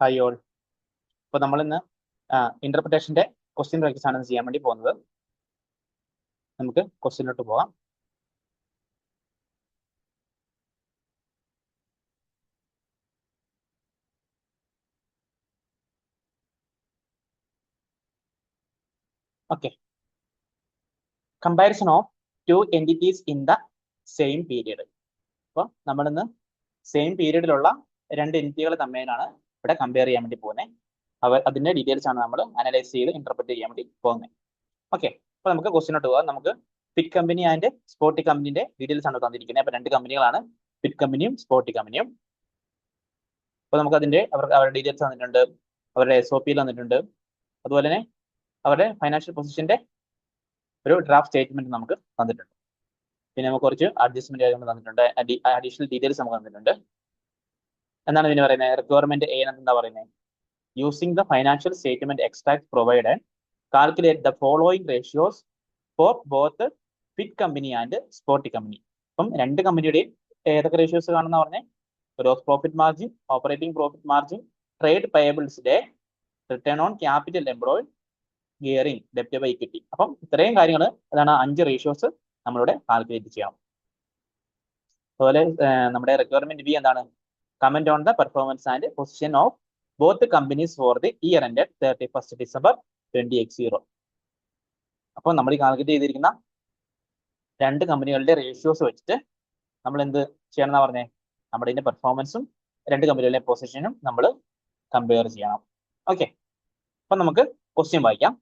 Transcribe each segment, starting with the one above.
Hi all. അപ്പോൾ നമ്മൾ ഇന്ന് ഇന്റർപ്രിട്ടേഷന്റെ ക്വസ്റ്റ്യൻ പ്രാക്ടീസ് ആണ് ചെയ്യാൻ വേണ്ടി പോകുന്നത്. നമുക്ക് ക്വസ്റ്റ്യനിലോട്ട് പോകാം. Okay, comparison of two entities in the same period. അപ്പോൾ നമ്മളിന്ന് സെയിം പീരീഡിലുള്ള രണ്ട് എൻറ്റിറ്റികൾ തമ്മിലാണ് ഇവിടെ കമ്പയർ ചെയ്യാൻ വേണ്ടി പോകുന്നത്. അതിന്റെ ഡീറ്റെയിൽസ് ആണ് നമ്മൾ അനലൈസ് ചെയ്ത് ഇന്റർപ്രറ്റ് ചെയ്യാൻ വേണ്ടി പോകുന്നത്. ഓക്കെ, അപ്പോൾ നമുക്ക് ക്വസ്റ്റ്യനോട്ട് പോകാം. നമുക്ക് ഫിറ്റ് കമ്പനി ആൻഡ് സ്പോട്ടി കമ്പനിന്റെ ഡീറ്റെയിൽസ് ആണ് തന്നിരിക്കുന്നത്. അപ്പോൾ രണ്ട് കമ്പനികളാണ്, ഫിറ്റ് കമ്പനിയും സ്പോട്ടി കമ്പനിയും. അപ്പോൾ നമുക്ക് അതിന്റെ അവരുടെ ഡീറ്റെയിൽസ് തന്നിട്ടുണ്ട്, അവരുടെ SOP തന്നിട്ടുണ്ട്, അതുപോലെ തന്നെ അവരുടെ ഫൈനാൻഷ്യൽ പൊസിഷന്റെ ഒരു ഡ്രാഫ്റ്റ് സ്റ്റേറ്റ്മെന്റ് നമുക്ക് തന്നിട്ടുണ്ട്. പിന്നെ നമുക്ക് കുറച്ച് അഡ്ജസ്റ്റ്മെന്റ് കാര്യങ്ങൾ തന്നിട്ടുണ്ട്, അഡീഷണൽ ഡീറ്റെയിൽസ് നമുക്ക് തന്നിട്ടുണ്ട്. എന്താണ് ഇതിന് പറയുന്നത്? റിക്വയർമെന്റ് എ എന്താ പറയുന്നത്? Using the financial statement extract provide calculate the following ratios for both Fit company and Spotty company. അപ്പം രണ്ട് കമ്പനിയുടെയും ഏതൊക്കെ റേഷ്യോസ് കാണുന്ന പറഞ്ഞേ? Gross profit margin, operating profit margin, trade പേയബിൾസിന്റെ return on capital employed, gearing, ഡെപ്റ്റ് ബൈ ഇക്വിറ്റി. അപ്പം ഇത്രയും കാര്യങ്ങൾ അതാണ് 5 റേഷ്യോസ് നമ്മളിവിടെ കാൽക്കുലേറ്റ് ചെയ്യണം. അതുപോലെ നമ്മുടെ റിക്വയർമെന്റ് ബി എന്താണ്? Comment on the performance and position of both companies for the year ended 31st December 2020. അപ്പോൾ നമ്മൾ ഈ കാൽക്കുലേറ്റ് ചെയ്തിരിക്കുന്ന രണ്ട് കമ്പനികളുടെ റേഷ്യോസ് വെച്ചിട്ട് നമ്മൾ എന്ത് ചെയ്യണം എന്നാ പറഞ്ഞേ? നമ്മുടെ ഇതിന്റെ പെർഫോമൻസും രണ്ട് കമ്പനികളുടെ പൊസിഷനും നമ്മൾ കമ്പയർ ചെയ്യണം. ഓക്കെ, അപ്പൊ നമുക്ക് ക്വസ്റ്റ്യൻ വായിക്കാം.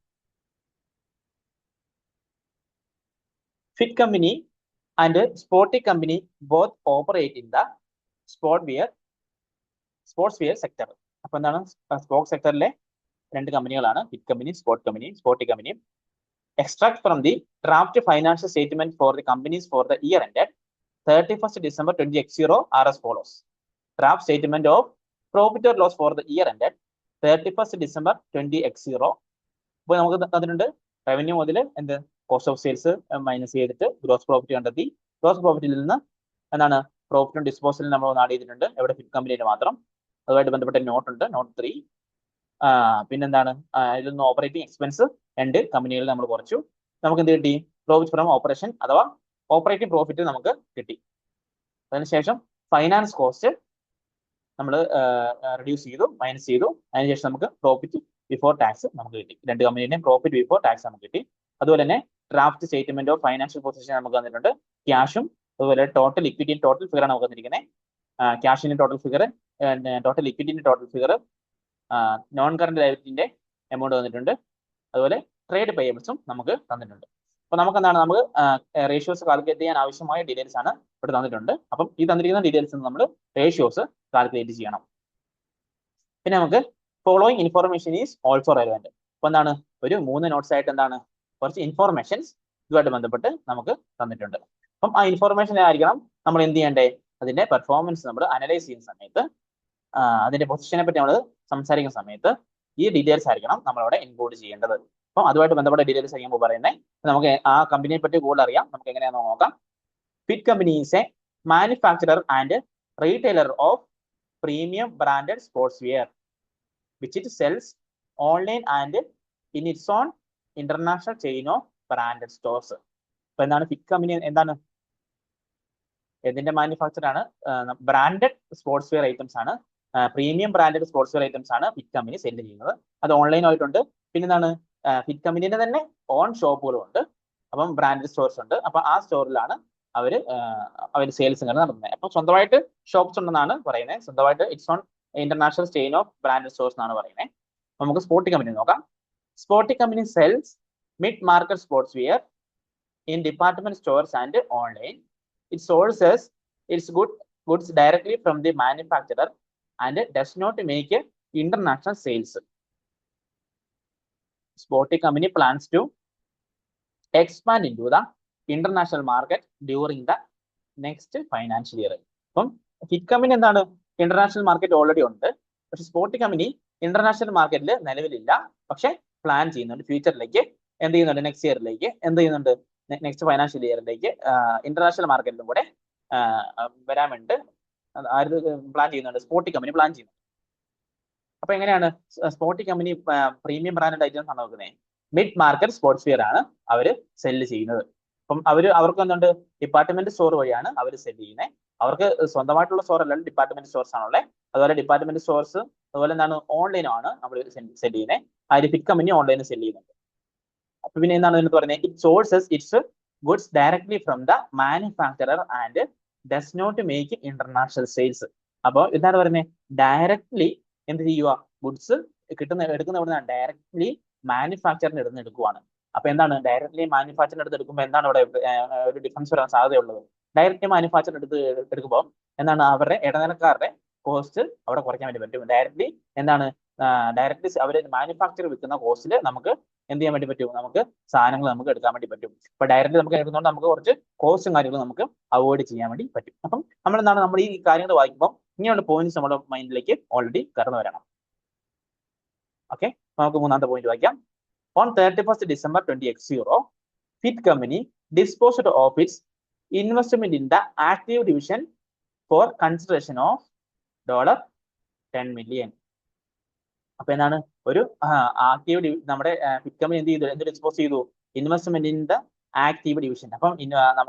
Fit company and Spotty company both operate in the sports wear sector. അപ്പൊ എന്താണ്? സ്പോർട്സ് സെക്ടറിലെ രണ്ട് കമ്പനികളാണ് ഫിറ്റ് കമ്പനി, സ്പോട്ടി കമ്പനിയും. Extract from the draft financial statement for the companies four the year ended 31st December 2020 are as follows. Draft statement of profit or loss for the year ended 31st December 2020. അപ്പോൾ നമുക്ക് അതിനുണ്ട് revenue മുതൽ എന്ത് cost of sales minus ചെയ്തിട്ട് gross profit കണ്ടെത്തി. Gross പ്രോഫിറ്റിൽ നിന്ന് എന്താണ്? പ്രോഫിറ്റും ഡിസ്പോസലും നമ്മൾ ആഡ് ചെയ്തിട്ടുണ്ട്. എവിടെ? ഫിറ്റ് കമ്പനിയിൽ മാത്രം. അതുമായിട്ട് ബന്ധപ്പെട്ട നോട്ട് ഉണ്ട്, നോട്ട് 3. പിന്നെന്താണ്? ഇതിൽ നിന്ന് ഓപ്പറേറ്റിംഗ് എക്സ്പെൻസ് രണ്ട് കമ്പനികളിൽ നമ്മൾ കുറച്ചു. നമുക്ക് എന്ത് കിട്ടി? പ്രോഫിറ്റ് ഫ്രം ഓപ്പറേഷൻ അഥവാ ഓപ്പറേറ്റിംഗ് പ്രോഫിറ്റ് നമുക്ക് കിട്ടി. അതിനുശേഷം ഫൈനാൻസ് കോസ്റ്റ് നമ്മൾ റെഡ്യൂസ് ചെയ്തു, മൈനസ് ചെയ്തു. അതിനുശേഷം നമുക്ക് പ്രോഫിറ്റ് ബിഫോർ ടാക്സ് നമുക്ക് കിട്ടി. രണ്ട് കമ്പനിയുടെയും പ്രോഫിറ്റ് ബിഫോർ ടാക്സ് നമുക്ക് കിട്ടി. അതുപോലെ തന്നെ draft statement of financial position നമുക്ക് തന്നിട്ടുണ്ട്. ക്യാഷും അതുപോലെ ടോട്ടൽ ഇക്വിറ്റിയും ടോട്ടൽ ഫിഗർ ആണ് നമുക്ക് തന്നിരിക്കുന്നത്. ക്യാഷിന്റെ ടോട്ടൽ ഫിഗർ, ടോട്ടൽ ഇക്വിറ്റിന്റെ ടോട്ടൽ ഫിഗർ, നോൺ കറന്റ് ലയബിലിറ്റിന്റെ എമൗണ്ട് തന്നിട്ടുണ്ട്. അതുപോലെ ട്രേഡ് പേയബിൾസും നമുക്ക് തന്നിട്ടുണ്ട്. അപ്പൊ നമുക്ക് എന്താണ്? നമുക്ക് റേഷ്യോസ് കാൽക്കുലേറ്റ് ചെയ്യാൻ ആവശ്യമായ ഡീറ്റെയിൽസ് ആണ് ഇവിടെ തന്നിട്ടുണ്ട്. അപ്പം ഈ തന്നിരിക്കുന്ന ഡീറ്റെയിൽസ് നമ്മൾ റേഷ്യോസ് കാൽക്കുലേറ്റ് ചെയ്യണം. പിന്നെ നമുക്ക് following information is also relevant. അപ്പൊ എന്താണ്? ഒരു 3 നോട്ട്സ് ആയിട്ട് എന്താണ്? കുറച്ച് ഇൻഫോർമേഷൻസ് ഇതുമായിട്ട് ബന്ധപ്പെട്ട് നമുക്ക് തന്നിട്ടുണ്ട്. അപ്പം ആ ഇൻഫോർമേഷൻ ആയിരിക്കണം നമ്മൾ എന്ത് ചെയ്യണ്ടേ? അതിന്റെ പെർഫോമൻസ് നമ്മൾ അനലൈസ് ചെയ്യുന്ന സമയത്ത്, അതിന്റെ പൊസിഷനെ പറ്റി നമ്മൾ സംസാരിക്കുന്ന സമയത്ത് ഈ ഡീറ്റെയിൽസ് ആയിരിക്കണം നമ്മളവിടെ ഇൻക്ലൂഡ് ചെയ്യേണ്ടത്. അപ്പം അതുമായിട്ട് ബന്ധപ്പെട്ട ഡീറ്റെയിൽസ് ആയിരിക്കും പറയുന്നത്. നമുക്ക് ആ കമ്പനിയെ പറ്റി കൂടുതൽ അറിയാം. നമുക്ക് എങ്ങനെയാണെന്ന് നോക്കാം. Fit company is a manufacturer and retailer of premium branded sportswear which it sells online and in its own international chain of branded stores. അപ്പൊ എന്താണ് ഫിറ്റ് കമ്പനി? എന്താണ്? ഇതിന്റെ മാനുഫാക്ചർ ആണ്. ബ്രാൻഡഡ് സ്പോർട്സ് വെയർ ഐറ്റംസ് ആണ്, premium branded sportswear items ആണ് fit company sell ചെയ്യുന്നത്. അത് online ആയിട്ടുണ്ട്. പിന്നെ എന്താണ്? ഫിറ്റ് കമ്പനിയുടെ തന്നെ ഓൺ ഷോപ്പുകളും ഉണ്ട്. അപ്പം ബ്രാൻഡഡ് സ്റ്റോർസ് ഉണ്ട്. അപ്പൊ ആ സ്റ്റോറിലാണ് അവര് സെയിൽസ് നടത്തുന്നത്. അപ്പൊ സ്വന്തമായിട്ട് ഷോപ്സ് ഉണ്ടെന്നാണ് പറയുന്നത്. സ്വന്തമായിട്ട് its own international chain of branded stores എന്നാണ് പറയുന്നത്. നമുക്ക് സ്പോട്ടി കമ്പനി നോക്കാം. Spotty company sells mid market sports wear in department stores and online. It sources its goods directly from the manufacturer and does not make international sales. Sporty company plans to expand into the international market during the next financial year. അപ്പം fit company എന്താണ്? International market already ഉണ്ട്. പക്ഷെ സ്പോട്ടി company international മാർക്കറ്റിൽ നിലവിലില്ല. പക്ഷെ plan ചെയ്യുന്നുണ്ട് ഫ്യൂച്ചറിലേക്ക്. എന്ത് ചെയ്യുന്നുണ്ട്? നെക്സ്റ്റ് ഇയറിലേക്ക് എന്ത് ചെയ്യുന്നുണ്ട്? നെക്സ്റ്റ് ഫൈനാൻഷ്യൽ ഇയറിലേക്ക് ഇന്റർനാഷണൽ മാർക്കറ്റിലും കൂടെ വരാൻ വേണ്ടി പ്ലാൻ ചെയ്യുന്നുണ്ട്. സ്പോട്ടി കമ്പനി പ്ലാൻ ചെയ്യുന്നുണ്ട്. അപ്പൊ എങ്ങനെയാണ് സ്പോട്ടി കമ്പനി പ്രീമിയം ബ്രാൻഡ് ഐറ്റംസ് ആണ് നോക്കുന്നത്. മിഡ് മാർക്കറ്റ് സ്പോർട്സ് വെയർ ആണ് അവര് സെല്ല് ചെയ്യുന്നത്. അപ്പം അവർക്ക് എന്തുണ്ട്, ഡിപ്പാർട്ട്മെന്റ് സ്റ്റോർ വഴിയാണ് അവർ സെല്ല് ചെയ്യുന്നത്. അവർക്ക് സ്വന്തമായിട്ടുള്ള സ്റ്റോർ അല്ല, ഡിപ്പാർട്ട്മെന്റ് സ്റ്റോർസ് ആണുള്ളത്. അതുപോലെ ഡിപ്പാർട്ട്മെന്റ് സ്റ്റോർസ് അതുപോലെ എന്താണ് ഓൺലൈനും ആണ് നമ്മൾ സെല്ല് ചെയ്യുന്നത്. അതിൽ ഫിറ്റ് കമ്പനി ഓൺലൈനിൽ സെല്ല് ചെയ്യുന്നുണ്ട്. അപ്പൊ പിന്നെ എന്താണ് ഇതിന് പറയുന്നത്, it sources its goods directly from the manufacturer and does not make international sales. അപ്പോൾ എന്താണ് പറയുന്നത്, ഡയറക്ട്ലി എന്ത് ചെയ്യുക, ഗുഡ്സ് എടുക്കുന്ന ഡയറക്ട്ലി മാനുഫാക്ചറിന് എടുക്കുവാണ്. അപ്പൊ എന്താണ് ഡയറക്ട്ലി മാനുഫാക്ചറിന് എടുക്കുമ്പോൾ എന്താണ് ഇവിടെ ഒരു ഡിഫറൻസ് വരാൻ സാധ്യതയുള്ളത്. ഡയറക്ട്ലി മാനുഫാക്ചർ എടുക്കുമ്പോൾ എന്താണ് അവരുടെ ഇടനിലക്കാരുടെ കോസ്റ്റ് അവിടെ കുറയ്ക്കാൻ വേണ്ടി പറ്റും. ഡയറക്ട്ലി അവർ മാനുഫാക്ചർ വിൽക്കുന്ന കോസ്റ്റിൽ നമുക്ക് എന്ത് ചെയ്യാൻ വേണ്ടി പറ്റും, നമുക്ക് സാധനങ്ങൾ നമുക്ക് എടുക്കാൻ വേണ്ടി പറ്റും. അപ്പൊ ഡയറക്റ്റ്ലി നമുക്ക് എടുക്കുന്നതുകൊണ്ട് നമുക്ക് കുറച്ച് കോസ്റ്റും കാര്യങ്ങളും നമുക്ക് അവോയ്ഡ് ചെയ്യാൻ വേണ്ടി പറ്റും. അപ്പം നമ്മൾ ഈ കാര്യങ്ങൾ വായിക്കുമ്പോൾ ഇങ്ങനെയുള്ള പോയിന്റ്സ് നമ്മുടെ മൈൻഡിലേക്ക് ഓൾറെഡി കടന്നു വരണം. ഓക്കെ, നമുക്ക് മൂന്നാമത്തെ പോയിന്റ് വായിക്കാം. On 31st December 20x0, Fit Company disposed of its investment in the active division for consideration of $10 million. അപ്പൊ എന്താണ് ഒരു ആക്റ്റീവ് നമ്മുടെ ഫിറ്റ് കമ്പനി എന്ത് ഡിസ്പോസ് ചെയ്തു, investment in the active division. അപ്പം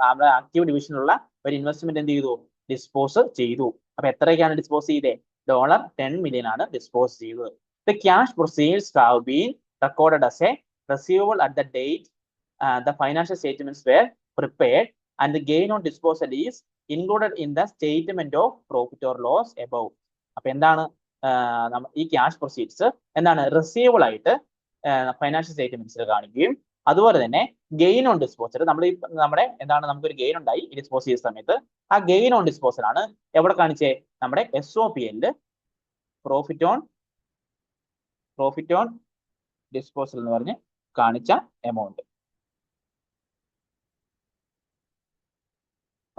നമ്മുടെ ആക്റ്റീവ് ഡിവിഷനിലുള്ള ഒരു ഇൻവെസ്റ്റ്മെന്റ് എന്ത് ചെയ്തു, ഡിസ്പോസ് ചെയ്തു. അപ്പൊ എത്രയൊക്കെയാണ് ഡിസ്പോസ് ചെയ്തേ, $10 million ആണ് ഡിസ്പോസ് ചെയ്തത്. The cash proceeds have been recorded as a receivable at the date the financial statements were prepared, and the gain on disposal is included in the statement of profit or loss above. അപ്പൊ എന്താണ് ഈ cash proceeds എന്താണ് receivable ആയിട്ട് financial സ്റ്റേറ്റ്മെന്റ്സിൽ കാണിക്കുകയും അതുപോലെ തന്നെ gain on disposal നമ്മുടെ എന്താണ് നമുക്കൊരു ഗെയിൻ ഉണ്ടായി ഡിസ്പോസ് ചെയ്ത സമയത്ത് ആ ഗെയിൻ ഓൺ ഡിസ്പോസൽ ആണ് എവിടെ കാണിച്ചേ, നമ്മുടെ SOPL പ്രോഫിറ്റ് ഓൺ ഡിസ്പോസൽ എന്ന് പറഞ്ഞ് കാണിച്ച എമൗണ്ട്.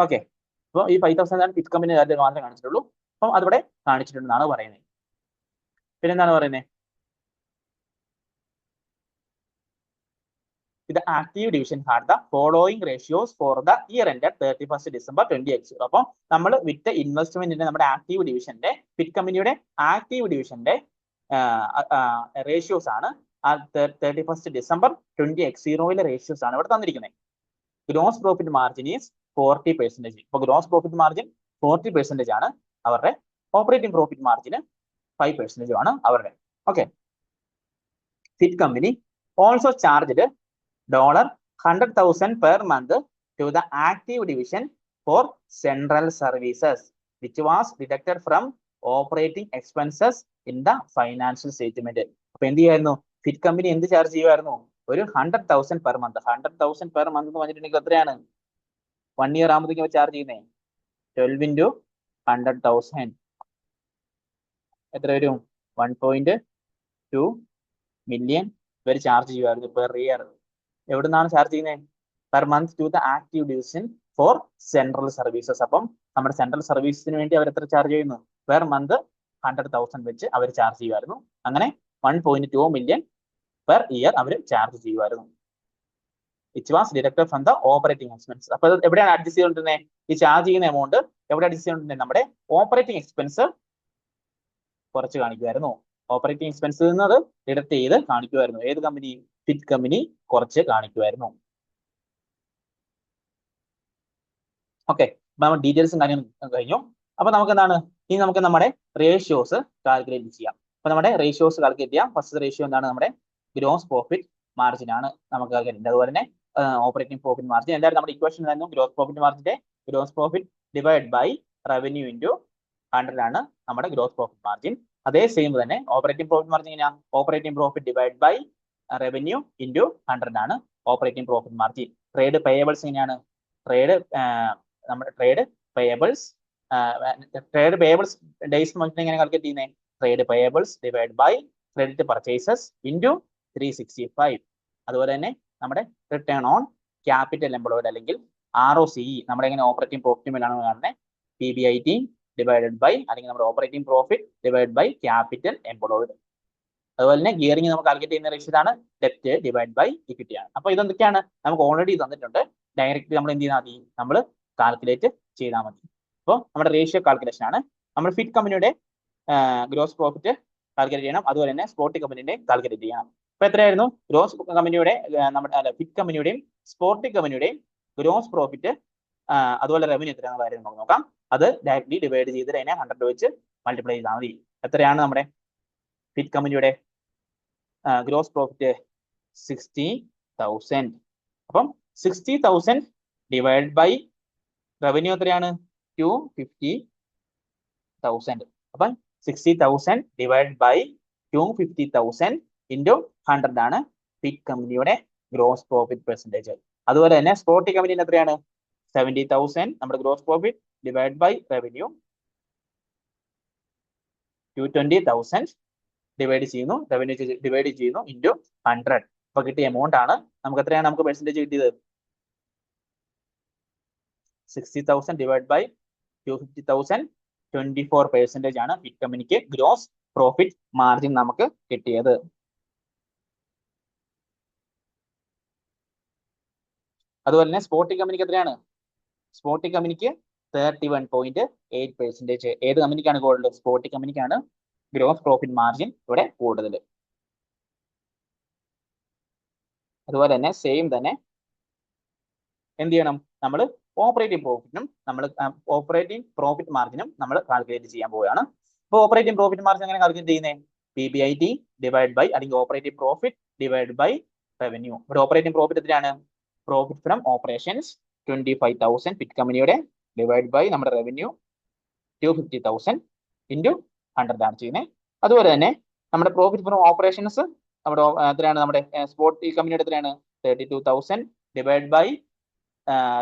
ഓക്കെ, അപ്പോൾ ഈ 5,000 ഫിറ്റ് കമ്പനി മാത്രമേ കാണിച്ചിട്ടുള്ളൂ. അപ്പം അതിവിടെ കാണിച്ചിട്ടുണ്ടെന്നാണ് പറയുന്നത്. പിന്നെ എന്താണ് പറയുന്നത്, ഇത് active division had the following ratios four the year ended 31st December 20x. അപ്പം നമ്മൾ വിറ്റ ഇൻവെസ്റ്റ്മെന്റിന്റെ നമ്മുടെ ആക്റ്റീവ് ഡിവിഷന്റെ ഫിറ്റ് കമ്പനിയുടെ ആക്റ്റീവ് ഡിവിഷന്റെ റേഷ്യോസ് ആണ് ആ 31st December 20x0 റേഷ്യോസ് ആണ് ഇവിടെ തന്നിരിക്കുന്നത്. Gross profit margin is 40%. ഇപ്പൊ ഗ്രോസ് പ്രോഫിറ്റ് മാർജിൻ 40% ആണ് അവരുടെ, ഓപ്പറേറ്റിംഗ് പ്രോഫിറ്റ് മാർജിന് 5% ആണ് അവരുടെ. Okay, fit company also charged $100,000 per month to the active division for central services, which was deducted from operating expenses in the financial statement. അപ്പൊ എന്ത് ചെയ്യായിരുന്നു, fit company എന്ത് charge ചെയ്യുമായിരുന്നു, ഒരു 100,000 per month. 100,000 per month എന്ന് പറഞ്ഞിട്ടുണ്ടെങ്കിൽ എത്രയാണ്, 1 year ആകുമ്പോഴത്തേക്കും ചാർജ് ചെയ്യുന്നത് 12 into 100,000 എത്ര വരും, 1.2 million വരെ ചാർജ് ചെയ്യുമായിരുന്നു പെർ ഇയർ. എവിടെ നിന്നാണ് ചാർജ് ചെയ്യുന്നത്, per month to the active division for central services. അപ്പം നമ്മുടെ സെൻട്രൽ സർവീസസിന് വേണ്ടി അവർ എത്ര ചാർജ് ചെയ്യുന്നു, പെർ മന്ത് 100,000 വെച്ച് അവർ ചാർജ് ചെയ്യുമായിരുന്നു. അങ്ങനെ 1.2 million പെർ ഇയർ അവർ ചാർജ് ചെയ്യുമായിരുന്നു. Which was deducted from the operating expense. അപ്പൊ എവിടെയാണ് അഡ്ജസ്റ്റ് ചെയ്തുകൊണ്ടിരുന്നത്, ഈ ചാർജ് ചെയ്യുന്ന എമൗണ്ട് എവിടെ അഡ്ജസ്റ്റ് ചെയ്തുകൊണ്ടിരുന്നത്, നമ്മുടെ ഓപ്പറേറ്റിംഗ് എക്സ്പെൻസ് കുറച്ച് കാണിക്കുമായിരുന്നു. ഓപ്പറേറ്റിംഗ് എക്സ്പെൻസിൽ നിന്ന് അത് ഡിഡക്ട് ചെയ്ത് കാണിക്കുമായിരുന്നു. ഏത് കമ്പനി, ഫിറ്റ് കമ്പനി കുറച്ച് കാണിക്കുമായിരുന്നു. ഓക്കെ, നമ്മൾ ഡീറ്റെയിൽസും കാര്യം കഴിഞ്ഞു. അപ്പൊ നമുക്ക് എന്താണ്, ഇനി നമുക്ക് നമ്മുടെ റേഷ്യോസ് കാൽക്കുലേറ്റ് ചെയ്യാം. അപ്പൊ നമ്മുടെ റേഷ്യോസ് കാൽക്കുലേറ്റ് ചെയ്യാം. ഫസ്റ്റ് റേഷ്യോ എന്താണ്, നമ്മുടെ ഗ്രോസ് പ്രോഫിറ്റ് മാർജിൻ ആണ് നമുക്ക് കാൽക്കുലേറ്റ്. അതുപോലെ തന്നെ ഓപ്പറേറ്റിംഗ് പ്രോഫിറ്റ് മാർജിൻ എന്തായാലും നമ്മുടെ ഇക്വേഷൻ ആയിരുന്നു. ഗ്രോസ് പ്രോഫിറ്റ് മാർജിന്റെ gross profit divide by revenue into 100 ആണ് നമ്മുടെ ഗ്രോസ് പ്രോഫിറ്റ് മാർജിൻ. അതേ സെയിം തന്നെ ഓപ്പറേറ്റിംഗ് പ്രോഫിറ്റ് മാർജിൻ എങ്ങനെയാണ്, operating profit divide by revenue into 100 ആണ് operating profit margin. Trade payables എങ്ങനെയാണ്, നമ്മുടെ ട്രേഡ് പേയബിൾസ് ഡേയ്സ് എങ്ങനെ കാൽക്കുലേറ്റ് ചെയ്യുന്നത്, trade payables divide by credit purchases into 365. അതുപോലെ തന്നെ നമ്മുടെ റിട്ടേൺ ഓൺ ക്യാപിറ്റൽ എംപ്ലോയിഡ് അല്ലെങ്കിൽ ROCE നമ്മുടെ എങ്ങനെ ഓപ്പറേറ്റിംഗ് പ്രോഫിറ്റ് മേലാണ് കാണുന്നത്, PBIT ഡിവൈഡഡ് ബൈ അല്ലെങ്കിൽ നമ്മുടെ operating profit divide by capital employed. അതുപോലെ തന്നെ ഗിയറിംഗ് നമുക്ക് കാൽക്കുലേറ്റ് ചെയ്യുന്ന റേഷ്യോ ആണ് ഡെപ്റ്റ് ഡിവൈഡ് ബൈ ഇക്വിറ്റി ആണ്. അപ്പൊ ഇതൊക്കെയാണ് നമുക്ക് ഓൾറെഡി തന്നിട്ടുണ്ട്. ഡയറക്റ്റ് നമ്മൾ എന്ത് ചെയ്താൽ മതി, നമ്മൾ കാൽക്കുലേറ്റ് ചെയ്താൽ മതി. അപ്പോൾ നമ്മുടെ റേഷ്യോ കാൽക്കുലേഷൻ ആണ്. നമ്മുടെ ഫിറ്റ് കമ്പനിയുടെ ഗ്രോസ് പ്രോഫിറ്റ് കാൽക്കുലേറ്റ് ചെയ്യണം. അതുപോലെ തന്നെ സ്പോർട്ടി കമ്പനിയുടെ കാൽക്കുലേറ്റ് ചെയ്യണം. അപ്പൊ എത്രയായിരുന്നു ഗ്രോസ് കമ്പനിയുടെ നമ്മുടെ ഫിറ്റ് കമ്പനിയുടെയും സ്പോർട്ടി കമ്പനിയുടെയും ഗ്രോസ് പ്രോഫിറ്റ് അതുപോലെ റവന്യൂ എത്രയാണെന്ന് കാര്യം നമുക്ക് നോക്കാം. അത് ഡയറക്ട്ലി ഡിവൈഡ് ചെയ്ത് അതിനെ 100 വെച്ച് മൾട്ടിപ്ലൈ ചെയ്താൽ മതി. എത്രയാണ് നമ്മുടെ ഫിറ്റ് കമ്പനിയുടെ ഗ്രോസ് പ്രോഫിറ്റ്? 60,000. അപ്പം 60,000 ഡിവൈഡ് ബൈ റവന്യൂ എത്രയാണ്? 250,000. അപ്പം 60,000 ഡിവൈഡ് ബൈ 250,000 ഇൻറ്റു 100 ആണ് ഫിറ്റ് കമ്പനിയുടെ ഗ്രോസ് പ്രോഫിറ്റ് പെർസെൻറ്റേജ്. അതുപോലെ തന്നെ സ്പോർട്ടി കമ്പനിയിൽ എത്രയാണ്? 70,000 നമ്മുടെ gross profit divide by revenue 220,000 divide ചെയ്യുന്നു, റവന്യൂ ഡിവൈഡ് ചെയ്യുന്നു ഇൻറ്റു 100. അപ്പൊ കിട്ടിയ എമൗണ്ട് ആണ് നമുക്ക് എത്രയാണ് നമുക്ക് പെർസെൻറ്റേജ് കിട്ടിയത്? 60,000 ഡിവൈഡ് ബൈ 250,000 24% ആണ് ഫിറ്റ് കമ്പനിക്ക് ഗ്രോസ് പ്രോഫിറ്റ് മാർജിൻ നമുക്ക് കിട്ടിയത്. അതുപോലെ തന്നെ സ്പോർട്ടി കമ്പനിക്ക് എത്രയാണ്? സ്പോർട്ടി കമ്പനിക്ക് 31.8%. ഏത് കമ്പനിക്കാണ് കൂടുതൽ? സ്പോർട്ടി കമ്പനിക്കാണ് ഗ്രോസ് പ്രോഫിറ്റ് മാർജിൻ ഇവിടെ കൂടുതൽ. അതുപോലെ തന്നെ സെയിം തന്നെ എന്ത് ചെയ്യണം? നമ്മൾ ഓപ്പറേറ്റിംഗ് പ്രോഫിറ്റിനും ഓപ്പറേറ്റിംഗ് പ്രോഫിറ്റ് മാർജിനും നമ്മൾ കാൽക്കുലേറ്റ് ചെയ്യാൻ പോവുകയാണ്. അപ്പോൾ ഓപ്പറേറ്റിംഗ് പ്രോഫിറ്റ് മാർജിൻ എങ്ങനെ കാൽക്കുലേറ്റ് ചെയ്യുന്നത്? PBIT ഡിവൈഡ് ബൈ അല്ലെങ്കിൽ operating profit divide by revenue. ഇവിടെ ഓപ്പറേറ്റിംഗ് പ്രോഫിറ്റ് എത്രയാണ്? പ്രോഫിറ്റ് ഫ്രം ഓപ്പറേഷൻസ് 25,000 ഫിറ്റ് കമ്പനിയുടെ ഡിവൈഡ് ബൈ നമ്മുടെ റവന്യൂ 250,000 ഇൻറ്റു 100 ആണ് ചെയ്യുന്നത്. അതുപോലെ തന്നെ നമ്മുടെ പ്രോഫിറ്റ് ഫ്രം ഓപ്പറേഷൻസ് നമ്മുടെ എത്രയാണ്? നമ്മുടെ സ്പോർട്ടി കമ്പനിയുടെ എത്രയാണ്? 32,000 ഡിവൈഡ് ബൈ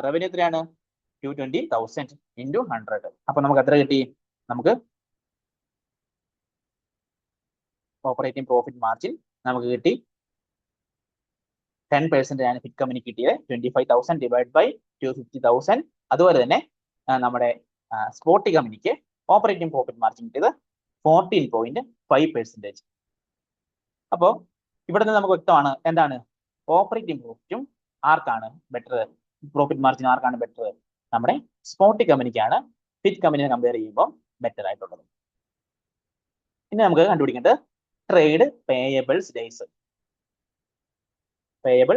റവന്യൂ എത്രയാണ്? 220,000 ഇൻറ്റു 100. അപ്പൊ നമുക്ക് എത്ര കിട്ടി? നമുക്ക് ഓപ്പറേറ്റിംഗ് പ്രോഫിറ്റ് മാർജിൻ നമുക്ക് കിട്ടി 10% ആണ് ഫിറ്റ് കമ്പനി കിട്ടിയത്. 25,000 ഡിവൈഡ് ബൈ 250,000. അതുപോലെ തന്നെ നമ്മുടെ സ്പോർട്ടി കമ്പനിക്ക് ഓപ്പറേറ്റിംഗ് പ്രോഫിറ്റ് മാർജിൻ കിട്ടിയത് 14.5%. അപ്പോൾ ഇവിടെ നിന്ന് നമുക്ക് വ്യക്തമാണ് എന്താണ് ഓപ്പറേറ്റിംഗ് പ്രോഫിറ്റും ആർക്കാണ് ബെറ്റർ, പ്രോഫിറ്റ് മാർജിൻ ആർക്കാണ് ബെറ്റർ? നമ്മുടെ സ്പോർട്ടി കമ്പനിക്കാണ് ഫിറ്റ് കമ്പനിയെ കമ്പയർ ചെയ്യുമ്പോൾ ബെറ്റർ ആയിട്ടുള്ളത്. ഇനി നമുക്ക് കണ്ടുപിടിക്കേണ്ടത് trade payables days. Payable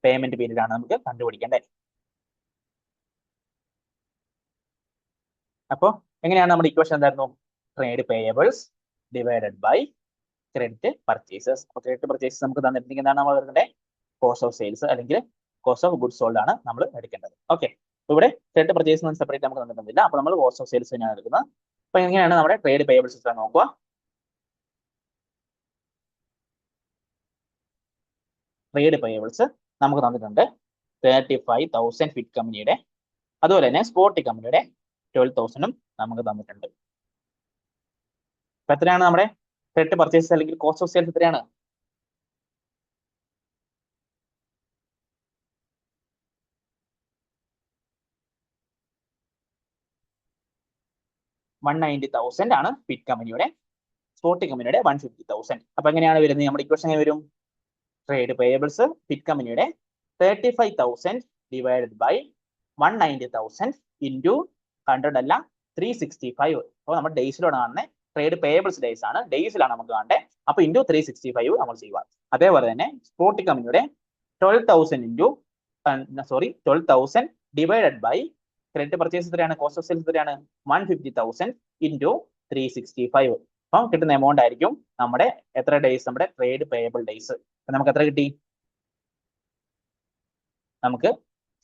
payment period ആണ് നമുക്ക് കണ്ടുപിടിക്കേണ്ടത്. അപ്പോൾ എങ്ങനെയാണ് നമ്മുടെ ഇക്വേഷൻ എന്തായിരുന്നു? Trade payables divided by credit purchases. അപ്പോൾ ക്രെഡിറ്റ് പർച്ചേസസ് നമുക്ക് തന്നിട്ടുണ്ടെങ്കിൽ എന്താണ് നമ്മൾ എടുക്കേണ്ടത്? കോസ്റ്റ് ഓഫ് സെയിൽസ് അല്ലെങ്കിൽ കോസ്റ്റ് ഓഫ് ഗുഡ്സ് സോൾഡ് ആണ് നമ്മൾ എടുക്കേണ്ടത്. ഓക്കെ, അപ്പോൾ ഇവിടെ ക്രെഡിറ്റ് പർച്ചേസ് സെപ്പറേറ്റ് നമുക്ക് തന്നിട്ടില്ല. അപ്പോൾ നമ്മൾ കോസ്റ്റ് ഓഫ് സെയിൽസ് തന്നെയാണ് എടുക്കുന്നത്. അപ്പോൾ എങ്ങനെയാണ് നമ്മുടെ ട്രേഡ് പേയബിൾസ് നോക്കുക? ട്രേഡ് പേയബിൾസ് നമുക്ക് തന്നിട്ടുണ്ട് 35,000 ഫിറ്റ് കമ്പനിയുടെ, അതുപോലെ തന്നെ സ്പോർട്ടി കമ്പനിയുടെ 12,000 നമുക്ക് തന്നിട്ടുണ്ട്. അപ്പൊ എത്രയാണ് നമ്മുടെ ക്രെഡിറ്റ് പർച്ചേസ് അല്ലെങ്കിൽ കോസ്റ്റ് ഓഫ് സെയിൽസ് എത്രയാണ്? $190,000 ആണ് ഫിറ്റ് കമ്പനിയുടെ, സ്പോർട്ടി കമ്പനിയുടെ 150,000. അപ്പൊ എങ്ങനെയാണ് വരുന്നത്? നമ്മുടെ ഇക്വേഷൻ എങ്ങനെ വരും? ട്രേഡ് പേയബിൾസ് ഫിറ്റ് കമ്പനിയുടെ 35,000 ഡിവൈഡഡ് ബൈ 190,000 ഇൻറ്റു 100 അല്ല 365. അപ്പോൾ നമ്മുടെ ഡേയ്സിലാണ് കാണുന്നത്. ട്രേഡ് പേയബിൾസ് ഡേയ്സ് ആണ്, ഡേയ്സിലാണ് നമുക്ക് കാണേണ്ടത്. അപ്പൊ ഇൻറ്റു 365 നമ്മൾ ചെയ്യുക. അതേപോലെ തന്നെ സ്പോർട്ടി കമ്പനിയുടെ 12,000 ഡിവൈഡഡ് ബൈ ക്രെഡിറ്റ് പർച്ചേസ് എത്രയാണ്? കോസ്റ്റ് ഓഫ് സെയിൽസ് എത്രയാണ്? 150,000 ഇൻറ്റു 365. അപ്പം കിട്ടുന്ന എമൗണ്ട് ആയിരിക്കും നമ്മുടെ എത്ര ഡേയ്സ്? നമ്മുടെ ട്രേഡ് പേയബിൾ ഡേയ്സ്. നമുക്ക് എത്ര കിട്ടി? നമുക്ക്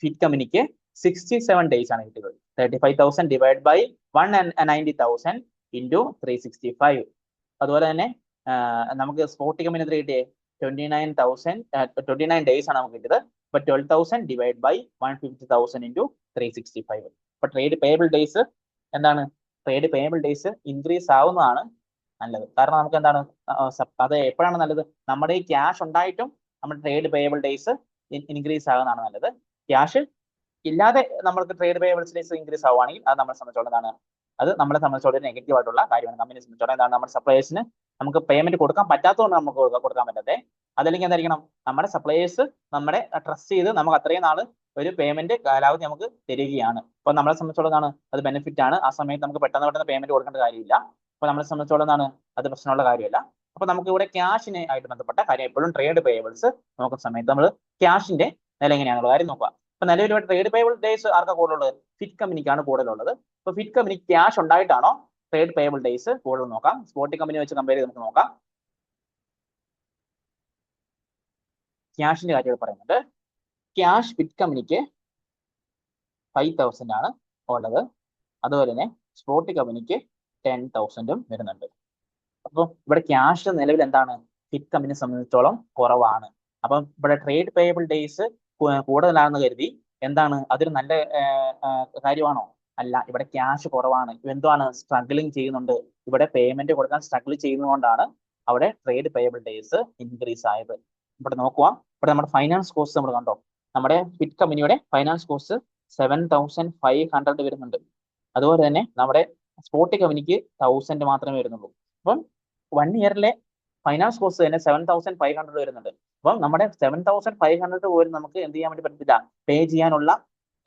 ഫിറ്റ് കമ്പനിക്ക് 67 ഡേയ്സ് ആണ് കിട്ടിയത്. 35,000 ഡിവൈഡ് ബൈ 190,000 ഇൻറ്റു 365. അതുപോലെ തന്നെ നമുക്ക് സ്പോർട്ടി കമ്പനി എത്ര കിട്ടിയേ? 29 ഡേയ്സ് ആണ് നമുക്ക് കിട്ടിയത്. അപ്പൊ 12,000 ഡിവൈഡ് ബൈ 150,000 ഇൻറ്റു 365. അപ്പൊ ട്രേഡ് പേയബിൾ ഡേയ്സ് എന്താണ്? ട്രേഡ് പേയബിൾ ഡേയ്സ് ഇൻക്രീസ് ആവുന്നതാണ് നല്ലത്. കാരണം നമുക്ക് എന്താണ് അത് എപ്പോഴാണ് നല്ലത്? നമ്മുടെ ഈ ക്യാഷ് ഉണ്ടായിട്ടും നമ്മുടെ ട്രേഡ് പേയബിൾ ഡേയ്സ് ഇൻക്രീസ് ആകുന്നതാണ് നല്ലത്. ക്യാഷ് ഇല്ലാതെ നമ്മൾക്ക് ട്രേഡ് പേയബിൾസ് ഡേയ്സ് ഇൻക്രീസ് ആവുകയാണെങ്കിൽ അത് നമ്മളെ സംബന്ധിച്ചോളം എന്താണ്? അത് നമ്മളെ സംബന്ധിച്ചോളം നെഗറ്റീവ് ആയിട്ടുള്ള കാര്യമാണ്. കമ്പനിയെ സംബന്ധിച്ചോളം എന്താണ്? നമ്മുടെ സപ്ലയേഴ്സിന് നമുക്ക് പേയ്മെന്റ് കൊടുക്കാൻ പറ്റാത്തതുകൊണ്ട് നമുക്ക് കൊടുക്കാൻ പറ്റാത്തത്. അതല്ലെങ്കിൽ എന്തായിരിക്കണം? നമ്മുടെ സപ്ലയേഴ്സ് നമ്മളെ ട്രസ്റ്റ് ചെയ്ത് നമുക്ക് അത്രയും നാൾ ഒരു പേയ്മെന്റ് കാലാവധി നമുക്ക് തരികയാണ്. അപ്പൊ നമ്മളെ സംബന്ധിച്ചോളം എന്താണ്? അത് ബെനിഫിറ്റ് ആണ്. ആ സമയത്ത് നമുക്ക് പെട്ടെന്ന് പേയ്മെന്റ് കൊടുക്കേണ്ട കാര്യമില്ല. അപ്പൊ നമ്മളെ സംബന്ധിച്ചോളം എന്താണ്? അത് പ്രശ്നമുള്ള കാര്യമല്ല. അപ്പൊ നമുക്ക് ഇവിടെ ക്യാഷിനെ ആയിട്ട് ബന്ധപ്പെട്ട കാര്യം എപ്പോഴും ട്രേഡ് പേയബിൾസ് നോക്കുന്ന സമയത്ത് നമ്മൾ ക്യാഷിന്റെ നില എങ്ങനെയാണെന്നുള്ള കാര്യം നോക്കുക. അപ്പൊ നിലവിൽ ട്രേഡ് പേയബിൾ ഡേയ്സ് ആർക്കാ കൂടുതലുള്ളത്? ഫിറ്റ് കമ്പനിക്കാണ് കൂടുതലുള്ളത്. അപ്പൊ ഫിറ്റ് കമ്പനി ക്യാഷ് ഉണ്ടായിട്ടാണോ ട്രേഡ് പേയബിൾ ഡേയ്സ് കൂടുതൽ നോക്കാം. സ്പോട്ടി കമ്പനി വെച്ച് കമ്പയർ ചെയ്ത് നമുക്ക് നോക്കാം. ക്യാഷിന്റെ കാര്യം പറയുന്നുണ്ട്. ക്യാഷ് ഫിറ്റ് കമ്പനിക്ക് 5,000 ആണ് ഉള്ളത്. അതുപോലെ തന്നെ സ്പോട്ടി കമ്പനിക്ക് 10,000 വരുന്നുണ്ട്. അപ്പോൾ ഇവിടെ ക്യാഷ് നിലവിൽ എന്താണ്? ഫിറ്റ് കമ്പനിയെ സംബന്ധിച്ചോളം കുറവാണ്. അപ്പം ഇവിടെ ട്രേഡ് പേയബിൾ ഡേയ്സ് കൂടുതലാണെന്ന് കരുതി എന്താണ് അതൊരു നല്ല കാര്യമാണോ? അല്ല. ഇവിടെ ക്യാഷ് കുറവാണ്. എന്താണ്? സ്ട്രഗ്ലിംഗ് ചെയ്യുന്നുണ്ട്. ഇവിടെ പേയ്മെന്റ് കൊടുക്കാൻ സ്ട്രഗിൾ ചെയ്യുന്നതുകൊണ്ടാണ് അവിടെ ട്രേഡ് പേയബിൾ ഡേയ്സ് ഇൻക്രീസ് ആയത്. ഇവിടെ നോക്കുക, ഇവിടെ നമ്മുടെ ഫൈനാൻസ് കോസ്റ്റ് നമ്മൾ കണ്ടോ? നമ്മുടെ ഫിറ്റ് കമ്പനിയുടെ ഫൈനാൻസ് കോസ്റ്റ് 7,500 വരുന്നുണ്ട്. അതുപോലെ തന്നെ നമ്മുടെ സ്പോട്ടി കമ്പനിക്ക് 1,000 മാത്രമേ വരുന്നുള്ളൂ. അപ്പം 1 ഇയറിലെ ഫൈനാൻസ് കോസ്റ്റ് തന്നെ 7,500 വരുന്നുണ്ട്. അപ്പം നമ്മുടെ 7,500 പോലും നമുക്ക് എന്ത് ചെയ്യാൻ വേണ്ടി പറ്റില്ല? പേ ചെയ്യാനുള്ള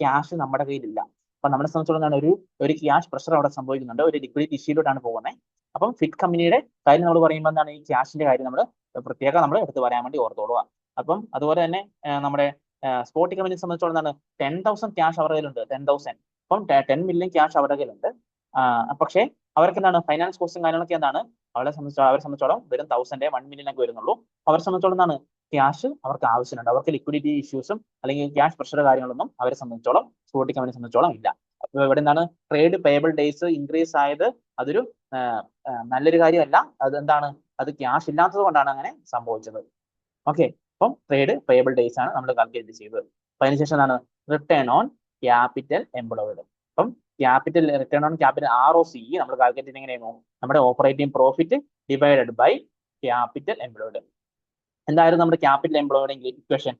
ക്യാഷ് നമ്മുടെ കയ്യിലില്ല. അപ്പൊ നമ്മളെ സംബന്ധിച്ചിടത്തോളം ഒരു ക്യാഷ് പ്രഷർ അവിടെ സംഭവിക്കുന്നുണ്ട്. ഒരു ലിക്വിഡിറ്റി ഇഷ്യൂലോട്ടാണ് പോകുന്നത്. അപ്പം ഫിറ്റ് കമ്പനിയുടെ കാര്യം നമ്മൾ പറയുമ്പോൾ എന്താണ്? ഈ ക്യാഷിന്റെ കാര്യം നമ്മൾ പ്രത്യേകം നമ്മൾ എടുത്ത് പറയാൻ വേണ്ടി ഓർത്തോളുക. അപ്പം അതുപോലെ തന്നെ നമ്മുടെ സ്പോട്ടി കമ്പനിയെ സംബന്ധിച്ചോളം എന്താണ്? 10,000 ക്യാഷ് അവരുടെ കയ്യിലുണ്ട്. 10,000. അപ്പം 10 മില്യൺ ക്യാഷ് അവരുടെ കയ്യിലുണ്ട്. പക്ഷേ അവർക്ക് എന്താണ്? ഫൈനാൻസ് കോസ്റ്റും കാര്യങ്ങളൊക്കെ എന്താണ്? അവരെ സംബന്ധിച്ചോളം വെറും 1,000 1 മില്യൺ ഒക്കെ വരുന്നുള്ളൂ. അവരെ സംബന്ധിച്ചോളം എന്താണ്? ക്യാഷ് അവർക്ക് ആവശ്യമുണ്ട്. അവർക്ക് ലിക്വിഡിറ്റി ഇഷ്യൂസും അല്ലെങ്കിൽ ക്യാഷ് പ്രഷർ കാര്യങ്ങളൊന്നും അവരെ സംബന്ധിച്ചോളം സ്പോട്ടി കമ്പനിയെ സംബന്ധിച്ചോളം ഇല്ല. അപ്പൊ ഇവിടെ എന്താണ്? ട്രേഡ് പേയബിൾ ഡേയ്സ് ഇൻക്രീസ് ആയത് അതൊരു നല്ലൊരു കാര്യമല്ല. അത് എന്താണ്? അത് ക്യാഷ് ഇല്ലാത്തത് കൊണ്ടാണ് അങ്ങനെ സംഭവിച്ചത്. ഓക്കെ. അപ്പം ട്രേഡ് പേയബിൾ ഡേയ്സ് ആണ് നമ്മൾ കാൽക്കുലേറ്റ് ചെയ്തത്. അപ്പൊ അതിനുശേഷം എന്താണ്? Return on capital employed. അപ്പം റിട്ടേൺ ഓൺ ക്യാപിറ്റൽ ROCE നമ്മൾ കാൽക്കുലേറ്റ് ചെയ്യുന്നത് എങ്ങനെയായിരുന്നു? നമ്മുടെ operating profit divided by capital employed. എന്തായിരുന്നു നമ്മുടെ ക്യാപിറ്റൽ എംപ്ലോയിഡ് ഇക്വേഷൻ?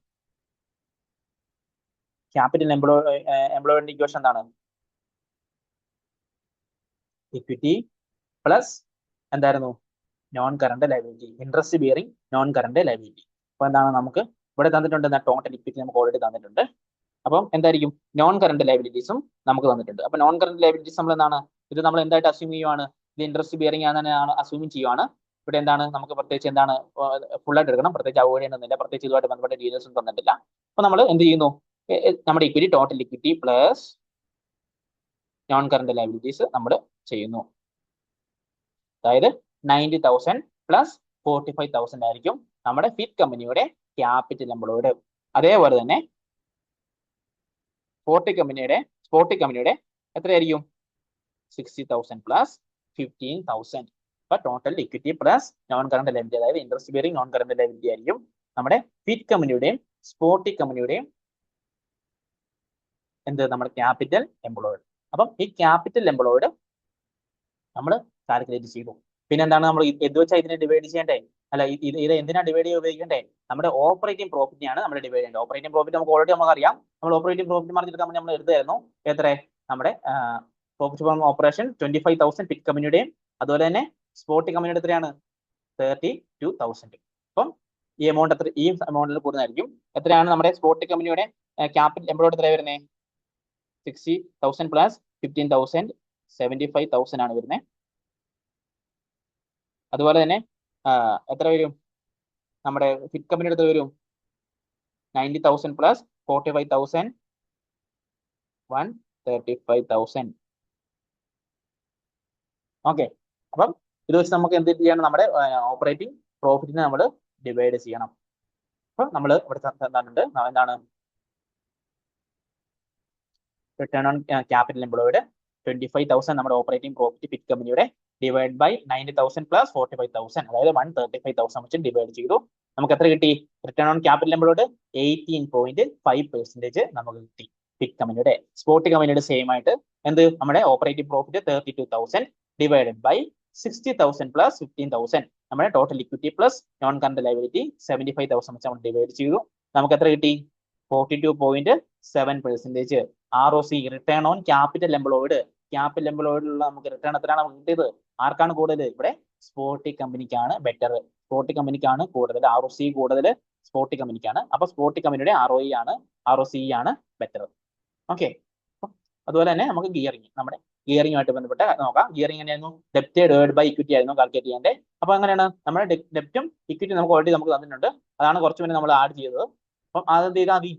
ക്യാപിറ്റൽ എംപ്ലോയിഡിന്റെ ഇക്വേഷൻ എന്താണ്? ഇക്വിറ്റി പ്ലസ് എന്തായിരുന്നു? Non current liability. Interest bearing non current liability. അപ്പൊ എന്താണ്? നമുക്ക് ഇവിടെ തന്നിട്ടുണ്ട് ടോട്ടൽ ഇക്വിറ്റി നമുക്ക് ഓൾറെഡി തന്നിട്ടുണ്ട്. അപ്പം എന്തായിരിക്കും? നോൺ കറണ്ട് ലയബിലിറ്റീസും നമുക്ക് തന്നിട്ടുണ്ട്. അപ്പൊ നോൺ കറണ്ട് ലയബിലിറ്റീസ് നമ്മൾ എന്താണ്? ഇത് നമ്മൾ എന്തായിട്ട് അസ്യൂം ചെയ്യുവാണ്? ഇത് ഇൻട്രസ്റ്റ് ബിയറിംഗ് ആണെന്നാണ് അസ്യൂം ചെയ്യുവാണ്. ഇവിടെ എന്താണ്? നമുക്ക് പ്രത്യേകിച്ച് എന്താണ് ഫുൾ ആയിട്ട് എടുക്കണം. പ്രത്യേകിച്ച് അവോയ്ഡ് ചെയ്യണമെന്നില്ല. പ്രത്യേകിച്ച് ഇതുമായിട്ട് ബന്ധപ്പെട്ട ഡീറ്റെയിൽസും തന്നിട്ടില്ല. അപ്പൊ നമ്മൾ എന്ത് ചെയ്യുന്നു? നമ്മുടെ equity total equity plus non current liabilities നമ്മൾ ചെയ്യുന്നു. അതായത് 90,000 പ്ലസ് 45,000 ആയിരിക്കും നമ്മുടെ ഫിറ്റ് കമ്പനിയുടെ ക്യാപിറ്റൽ എംപ്ലോയിഡ്. അതേപോലെ തന്നെ സ്പോട്ടി കമ്പനിയുടെ എത്രയായിരിക്കും? 60,000 പ്ലസ് 15,000. അപ്പൊ total equity plus non current liability, അതായത് interest bearing non current liability ആയിരിക്കും നമ്മുടെ ഫിറ്റ് കമ്പനിയുടെയും സ്പോട്ടി കമ്പനിയുടെയും നമ്മുടെ ക്യാപിറ്റൽ എംപ്ലോയിഡ്. അപ്പം ഈ ക്യാപിറ്റൽ എംപ്ലോയിഡ് നമ്മൾ കാൽക്കുലേറ്റ് ചെയ്തു. പിന്നെ എന്താണ്? നമ്മൾ എന്ത് വെച്ചാൽ ഇതിനെ ഡിവൈഡ് ചെയ്യണ്ടേ? അല്ല, ഇത് എന്തിനാ ഡിവൈഡ് ചെയ്യാൻ ഉപയോഗിക്കണ്ടേ? നമ്മുടെ ഓപ്പറേറ്റിംഗ് പ്രോഫിറ്റിനെയാണ് നമ്മൾ ഡിവൈഡ് ചെയ്യേണ്ടത്. ഓപ്പറേറ്റിംഗ് പ്രോഫിറ്റ് നമുക്ക് ഓൾറെഡി നമുക്കറിയാം. നമ്മൾ ഓപ്പറേറ്റിംഗ് പ്രോഫിറ്റ് മാർജിൻ എടുക്കാൻ നമ്മൾ എടുത്തായിരുന്നു. എത്ര? നമ്മുടെ പ്രോഫിറ്റ് ഫ്രോം ഓപ്പറേഷൻ 25,000 ഫിറ്റ് കമ്പനിയുടെയും അതുപോലെ തന്നെ സ്പോട്ടി കമ്പനിയുടെ എത്രയാണ്? 32,000. അപ്പം ഈ എമൗണ്ടിൽ കൂടുതലായിരിക്കും. എത്രയാണ് നമ്മുടെ സ്പോട്ടി കമ്പനിയുടെ ക്യാപിറ്റൽ എംപ്ലോയിഡ് എത്ര വരുന്നത്? 60,000 പ്ലസ് 15,000 75,000 ആണ് വരുന്നത്. അതുപോലെ തന്നെ എത്ര വരും? നമ്മുടെ ഫിറ്റ് കമ്പനിയുടെ എത്ര വരും? 90,000 പ്ലസ് 45,000 135,000. ഓക്കെ. അപ്പം ഇത് വെച്ച് നമുക്ക് എന്ത് ചെയ്യണം? നമ്മുടെ ഓപ്പറേറ്റിംഗ് പ്രോഫിറ്റിനെ നമ്മൾ ഡിവൈഡ് ചെയ്യണം. അപ്പൊ നമ്മൾ ഇവിടെ തന്നിട്ടുണ്ട് എന്താണ്? റിട്ടേൺ ഓൺ ക്യാപിറ്റൽ എംപ്ലോയിഡ് 25,000 നമ്മുടെ ഓപ്പറേറ്റിംഗ് പ്രോഫിറ്റ് ഫിറ്റ് കമ്പനിയുടെ ഡിവൈഡ് ബൈ 90,000 പ്ലസ് 45,000, അതായത് 135,000 വെച്ച് ഡിവൈഡ് ചെയ്തു. നമുക്ക് എത്ര കിട്ടി? റിട്ടേൺ ഓൺ ക്യാപിറ്റൽ എംപ്ലോയിഡ് 18.5% നമുക്ക് കിട്ടി ഫിറ്റ് കമ്പനിയുടെ. സ്പോട്ടി കമ്പനിയുടെ സെയിം ആയിട്ട് നമ്മുടെ operating profit 32,000 divided by 60,000 plus 15,000, നമ്മുടെ total equity plus non current liability 75,000 വെച്ച് നമ്മൾ ഡിവൈഡ് ചെയ്തു. നമുക്ക് എത്ര കിട്ടി? 42.7% ROC, return on capital employed. Capital എംപ്ലോയിഡിലുള്ള നമുക്ക് റിട്ടേൺ എത്രയാണ് നമുക്ക് കിട്ടിയത്? ആർക്കാണ് കൂടുതൽ? ഇവിടെ സ്പോട്ടി കമ്പനിക്കാണ് ബെറ്റർ. സ്പോട്ടി കമ്പനിക്കാണ് കൂടുതൽ ROC കൂടുതൽ സ്പോട്ടി കമ്പനിക്കാണ്. അപ്പൊ സ്പോട്ടി കമ്പനിയുടെ ROCE ആണ് ബെറ്റർ. ഓക്കെ. അതുപോലെ തന്നെ നമുക്ക് ഗിയറിംഗ്, നമ്മുടെ ഗിയറിംഗുമായിട്ട് ബന്ധപ്പെട്ട് നോക്കാം. ഗിയറിംഗ് എങ്ങനെയായിരുന്നു? ഡെപ്റ്റ് ഡിവൈഡ് ബൈ ഇക്വിറ്റി ആയിരുന്നു കാൽക്കുലേറ്റ് ചെയ്യേണ്ടത്. അപ്പൊ അപ്പൊ അങ്ങനെയാണ് നമ്മുടെ ഡെപ്റ്റും ഇക്വിറ്റി നമുക്ക് ഓൾറെഡി നമുക്ക് തന്നിട്ടുണ്ട്. അതാണ് കുറച്ച് മുന്നേ നമ്മൾ ആഡ് ചെയ്തത്. അപ്പം അതെന്ത് ചെയ്താൽ മതി,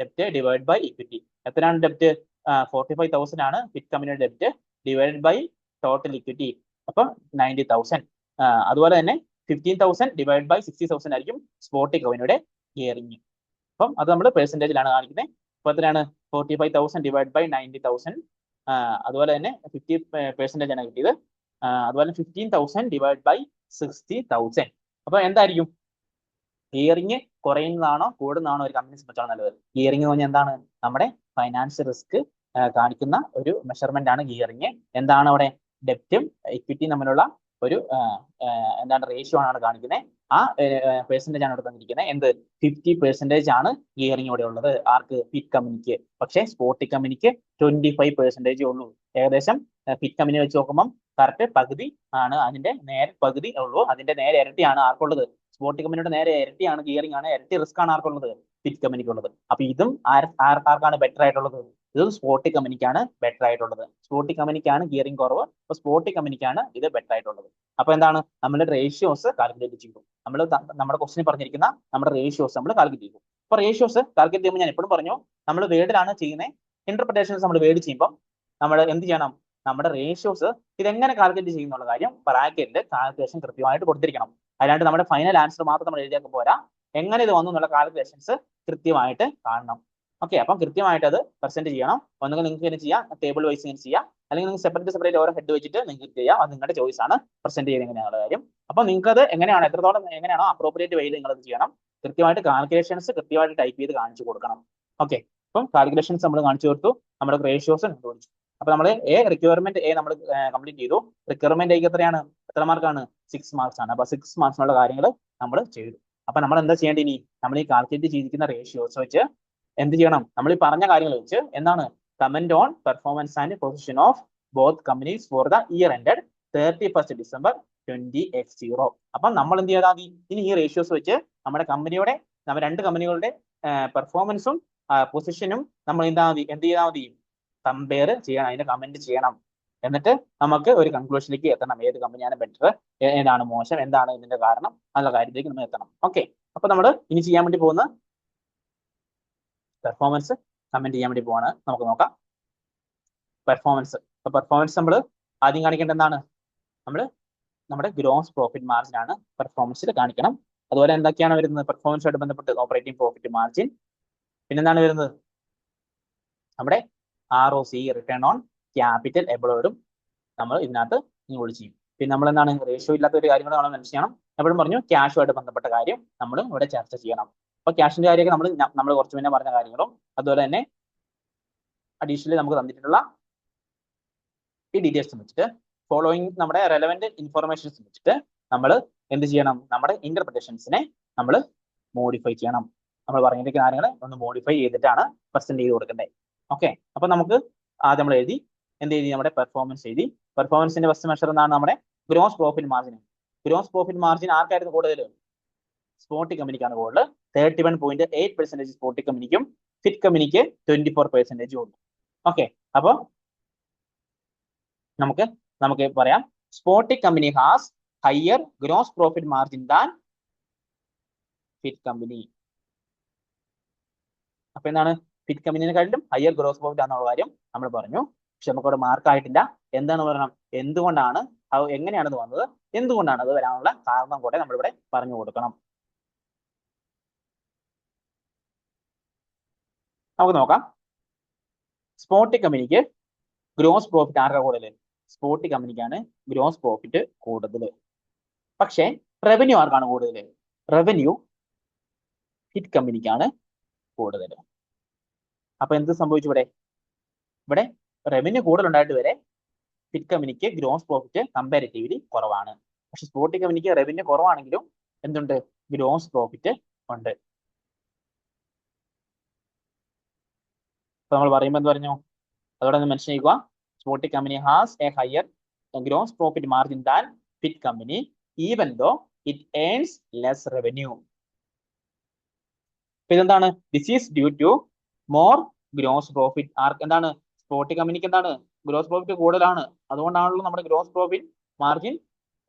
ഡെപ്റ്റ് ഡിവൈഡ് ബൈ ഇക്വിറ്റി. എത്രയാണ് ഡെപ്റ്റ്? 45,000 ആണ് ഫിറ്റ് കമ്പനിയുടെ ഡെപ്റ്റ്, ഡിവൈഡ് ബൈ ടോട്ടൽ ഇക്വിറ്റി. അപ്പം 90,000. അതുപോലെ തന്നെ 15,000 ഡിവൈഡ് ബൈ 60,000 ആയിരിക്കും സ്പോട്ടി കമ്പനിയുടെ ഗിയറിംഗ്. അപ്പം അത് നമ്മൾ പെർസെന്റേജിലാണ് കാണിക്കുന്നത്. അപ്പൊ എത്രയാണ്? 45,000 ഡിവൈഡ് ബൈ 90,000. അതുപോലെ തന്നെ 50% ആണ് കിട്ടിയത്. അതുപോലെ 15,000 ഡിവൈഡ് ബൈ 60,000. അപ്പൊ എന്തായിരിക്കും? ഗിയറിംഗ് കുറയുന്നതാണോ കൂടുന്നതാണോ ഒരു കമ്പനി സംബന്ധിച്ചാണ് നല്ലത്? ഗിയറിംഗ് എന്ന് പറഞ്ഞാൽ എന്താണ്? നമ്മുടെ ഫൈനാൻഷ്യൽ റിസ്ക് കാണിക്കുന്ന ഒരു മെഷർമെന്റ് ആണ് ഗിയറിംഗ്. എന്താണ് അവിടെ? ഡെപ്റ്റും ഇക്വിറ്റിയും തമ്മിലുള്ള ഒരു എന്താണ് റേഷ്യോ ആണ് കാണിക്കുന്നത്. ആ പെർസെന്റേജ് ആണ് ഇവിടെ തന്നിരിക്കുന്നത്. എന്ത്? 50% ആണ് ഗിയറിംഗ് ഇവിടെ ഉള്ളത്. ആർക്ക്? ഫിറ്റ് കമ്പനിക്ക്. പക്ഷേ സ്പോട്ടി കമ്പനിക്ക് 25% ഉള്ളൂ. ഏകദേശം ഫിറ്റ് കമ്പനി വെച്ച് നോക്കുമ്പോൾ കറക്റ്റ് പകുതി ആണ്, അതിന്റെ നേരെ പകുതി ഉള്ളൂ. അതിന്റെ നേരെ ഇരട്ടിയാണ് ആർക്കുള്ളത്? സ്പോട്ടി കമ്പനിയുടെ നേരെ ഇരട്ടിയാണ് ഗിയറിംഗ് ആണ്, ഇരട്ടി റിസ്ക് ആണ് ആർക്കുള്ളത്? ഫിറ്റ് കമ്പനിക്കുള്ളത്. അപ്പൊ ഇതും ആർക്കാണ് ബെറ്റർ ആയിട്ടുള്ളത്? ഇതും സ്പോട്ടി കമ്പനിക്കാണ് ബെറ്റർ ആയിട്ടുള്ളത്. സ്പോട്ടി കമ്പനിക്കാണ് ഗിയറിംഗ് കുറവ്, അപ്പൊ സ്പോട്ടി കമ്പനിക്കാണ് ഇത് ബെറ്റർ ആയിട്ടുള്ളത്. അപ്പൊ എന്താണ്? നമ്മൾ റേഷ്യോസ് കാൽക്കുലേറ്റ് ചെയ്തു. നമ്മൾ നമ്മുടെ ക്വസ്റ്റിന് പറഞ്ഞിരിക്കുന്ന നമ്മുടെ റേഷ്യോസ് നമ്മൾ കാൽക്കുലേറ്റ് ചെയ്തു. അപ്പൊ റേഷ്യോസ് കാൽക്കുലേറ്റ് ചെയ്യുമ്പോൾ ഞാൻ എപ്പോഴും പറഞ്ഞു, നമ്മൾ വേർഡിലാണ് ചെയ്യുന്നത്. ഇന്റർപ്രിട്ടേഷൻസ് നമ്മൾ വേർഡ് ചെയ്യുമ്പോൾ നമ്മൾ എന്ത് ചെയ്യണം? നമ്മുടെ റേഷ്യോസ് ഇതെങ്ങനെ കാൽക്കുലേറ്റ് ചെയ്യുന്നുള്ള കാര്യം ബ്രാക്കറ്റിൽ കാൽക്കുലേഷൻ കൃത്യമായിട്ട് കൊടുത്തിരിക്കണം. അല്ലാണ്ട് നമ്മുടെ ഫൈനൽ ആൻസർ മാത്രം നമ്മൾ എഴുതിയാൽ പോരാ, എങ്ങനെ ഇത് വന്നു എന്നുള്ള കാൽക്കുലേഷൻസ് കൃത്യമായിട്ട് കാണണം. ഓക്കെ, അപ്പം കൃത്യമായിട്ട് അത് പ്രസന്റ് ചെയ്യണം. ഒന്നുകിൽ നിങ്ങൾക്ക് ഇങ്ങനെ ചെയ്യാം, ടേബിൾ വൈസ് ഇങ്ങനെ ചെയ്യാം, അല്ലെങ്കിൽ നിങ്ങൾക്ക് സെപ്പറേറ്റ് ഓരോ ഹെഡ് വെച്ചിട്ട് നിങ്ങൾക്ക് ചെയ്യാം. അത് നിങ്ങളുടെ ചോയ്സ് ആണ്, പ്രസന്റ് ചെയ്യുന്നത് എങ്ങനെയുള്ള കാര്യം. അപ്പൊ നിങ്ങൾക്ക് അത് എങ്ങനെയാണ്, എത്രത്തോളം എങ്ങനെയാണോ അപ്രോപ്രിയേറ്റ് വേയിൽ നിങ്ങൾ അത് ചെയ്യണം. കൃത്യമായിട്ട് കാൽക്കുലേഷൻസ് കൃത്യമായിട്ട് ടൈപ്പ് ചെയ്ത് കാണിച്ചു കൊടുക്കണം. ഓക്കെ, അപ്പം കാൽക്കുലേഷൻസ് നമ്മൾ കാണിച്ചു കൊടുത്തു, നമ്മുടെ റേഷ്യോസ് കണ്ടുപിടിച്ചു. അപ്പൊ നമ്മൾ റിക്വയർമെന്റ് നമ്മൾ കംപ്ലീറ്റ് ചെയ്തു. റിക്വയർമെന്റ് എത്രയാണ്? എത്ര മാർക്കാണ്? 6 മാർക്സ് ആണ്. അപ്പൊ 6 മാർക്സിനുള്ള കാര്യങ്ങൾ നമ്മൾ ചെയ്തു. അപ്പൊ നമ്മൾ എന്താ ചെയ്യേണ്ടത് ഇനി? നമ്മൾ ഈ കാൽക്കുലേറ്റ് ചെയ്തിരിക്കുന്ന റേഷ്യോസ് വെച്ച് എന്ത് ചെയ്യണം? നമ്മൾ ഈ പറഞ്ഞ കാര്യങ്ങൾ വെച്ച് എന്താണ്? Comment on performance and position of both companies four the year ended 31st December 20X0. അപ്പം നമ്മൾ എന്ത് ചെയ്താൽ മതി? ഇനി ഈ റേഷ്യോസ് വെച്ച് നമ്മുടെ കമ്പനിയുടെ, നമ്മുടെ രണ്ട് കമ്പനികളുടെ പെർഫോമൻസും പൊസിഷനും നമ്മൾ എന്ത് ചെയ്താൽ മതി? കമ്പയർ ചെയ്യണം, അതിന്റെ കമന്റ് ചെയ്യണം. എന്നിട്ട് നമുക്ക് ഒരു കൺക്ലൂഷനിലേക്ക് എത്തണം. ഏത് കമ്പനിയാണ് ബെറ്റർ, ഏതാണ് മോശം, എന്താണ് ഇതിന്റെ കാരണം, എന്നുള്ള കാര്യത്തിലേക്ക് നമ്മൾ എത്തണം. ഓക്കെ, അപ്പൊ നമ്മൾ ഇനി ചെയ്യാൻ വേണ്ടി പോകുന്ന പെർഫോമൻസ് കമന്റ് ചെയ്യാൻ വേണ്ടി പോവാണ്. നമുക്ക് നോക്കാം പെർഫോമൻസ്. അപ്പൊ പെർഫോമൻസ് നമ്മൾ ആദ്യം കാണിക്കേണ്ട എന്താണ്? നമ്മൾ നമ്മുടെ ഗ്രോസ് പ്രോഫിറ്റ് മാർജിൻ ആണ് പെർഫോമൻസിൽ കാണിക്കണം. അതുപോലെ എന്തൊക്കെയാണ് വരുന്നത് പെർഫോമൻസുമായിട്ട് ബന്ധപ്പെട്ട്? ഓപ്പറേറ്റിംഗ് പ്രോഫിറ്റ് മാർജിൻ, പിന്നെന്താണ് വരുന്നത്? നമ്മുടെ ROC, റിട്ടേൺ ഓൺ ക്യാപിറ്റൽ എംപ്ലോയ്ഡും നമ്മൾ ഇതിനകത്ത് ഇൻക്ലൂഡ് ചെയ്യും. പിന്നെ നമ്മൾ എന്താണ്? റേഷ്യോ ഇല്ലാത്ത ഒരു കാര്യം കൂടെ നമ്മൾ മെൻഷൻ ചെയ്യണം. എപ്പോഴും പറഞ്ഞു ക്യാഷുമായിട്ട് ബന്ധപ്പെട്ട കാര്യം നമ്മൾ ഇവിടെ ചർച്ച ചെയ്യണം. അപ്പൊ ക്യാഷിന്റെ കാര്യമൊക്കെ നമ്മൾ കുറച്ച് മുന്നേ പറഞ്ഞ കാര്യങ്ങളും അതുപോലെ തന്നെ അഡീഷണലി നമുക്ക് തന്നിട്ടുള്ള ഈ ഡീറ്റെയിൽസ് വെച്ചിട്ട് ഫോളോയിങ് നമ്മുടെ റെലവെന്റ് ഇൻഫോർമേഷൻസ് വെച്ചിട്ട് നമ്മൾ എന്ത് ചെയ്യണം? നമ്മുടെ ഇന്റർപ്രിട്ടേഷൻസിനെ നമ്മൾ മോഡിഫൈ ചെയ്യണം. നമ്മൾ പറഞ്ഞിരിക്കുന്ന കാര്യങ്ങൾ ഒന്ന് മോഡിഫൈ ചെയ്തിട്ടാണ് പ്രസന്റ് ചെയ്ത് കൊടുക്കേണ്ടത്. ഓക്കെ, അപ്പൊ നമുക്ക് ആദ്യം നമ്മൾ എഴുതി, എന്ത് എഴുതി? നമ്മുടെ പെർഫോമൻസ് എഴുതി. പെർഫോമൻസിന്റെ ഫസ്റ്റ് മെഷർ എന്നാണ്? നമ്മുടെ gross profit margin. Gross profit margin ആർക്കായിരുന്നു കൂടുതൽ? സ്പോട്ടി കമ്പനിക്കാണ് കൂടുതൽ. 31.8% സ്പോട്ടി കമ്പനിക്കും ഫിറ്റ് കമ്പനിക്ക് 24% ഉണ്ട്. ഓക്കെ, അപ്പൊ നമുക്ക് പറയാം Spotty company has higher gross profit margin than Fit company. അപ്പൊ എന്താണ്? ഫിറ്റ് കമ്പനിയെക്കാളും ഹയർ ഗ്രോസ് പ്രോഫിറ്റ് ആണെന്നുള്ള കാര്യം നമ്മൾ പറഞ്ഞു. പക്ഷെ നമുക്കവിടെ മാർക്ക് ആയിട്ടില്ല. എന്താണ് പറയണം? എന്തുകൊണ്ടാണ്, എങ്ങനെയാണ് ഇത് വന്നത്, എന്തുകൊണ്ടാണ് അത് വരാനുള്ള കാരണം കൂടെ നമ്മളിവിടെ പറഞ്ഞു കൊടുക്കണം. നമുക്ക് നോക്കാം. സ്പോട്ടി കമ്പനിക്ക് ഗ്രോസ് പ്രോഫിറ്റ് ആർക്കാ കൂടുതൽ? സ്പോട്ടി കമ്പനിക്കാണ് ഗ്രോസ് പ്രോഫിറ്റ് കൂടുതൽ. പക്ഷേ റവന്യൂ ആർക്കാണ് കൂടുതൽ? റവന്യൂ ഫിറ്റ് കമ്പനിക്കാണ് കൂടുതൽ. അപ്പൊ എന്ത് സംഭവിച്ചു ഇവിടെ? ഇവിടെ റവന്യൂ കൂടുതലുണ്ടായിട്ട് വരെ ഫിറ്റ് കമ്പനിക്ക് ഗ്രോസ് പ്രോഫിറ്റ് കമ്പാരിറ്റീവ്ലി കുറവാണ്. പക്ഷെ സ്പോട്ടി കമ്പനിക്ക് റവന്യൂ കുറവാണെങ്കിലും എന്തുണ്ട്? ഗ്രോസ് പ്രോഫിറ്റ് ഉണ്ട്. അപ്പൊ നമ്മൾ പറയുമ്പോൾ എന്ത് പറഞ്ഞു? അതോടെ ഒന്ന് മെൻഷൻ ചെയ്യുക. Spotty company has a higher gross profit margin than Fit company even though it earns less revenue. ഇതെന്താണ്? This is due to more gross profit. എന്താണ്? സ്പോട്ടി കമ്പനിക്ക് എന്താണ്? ഗ്രോസ് പ്രോഫിറ്റ് കൂടുതലാണ്. അതുകൊണ്ടാണല്ലോ നമ്മുടെ ഗ്രോസ് പ്രോഫിറ്റ് മാർജിൻ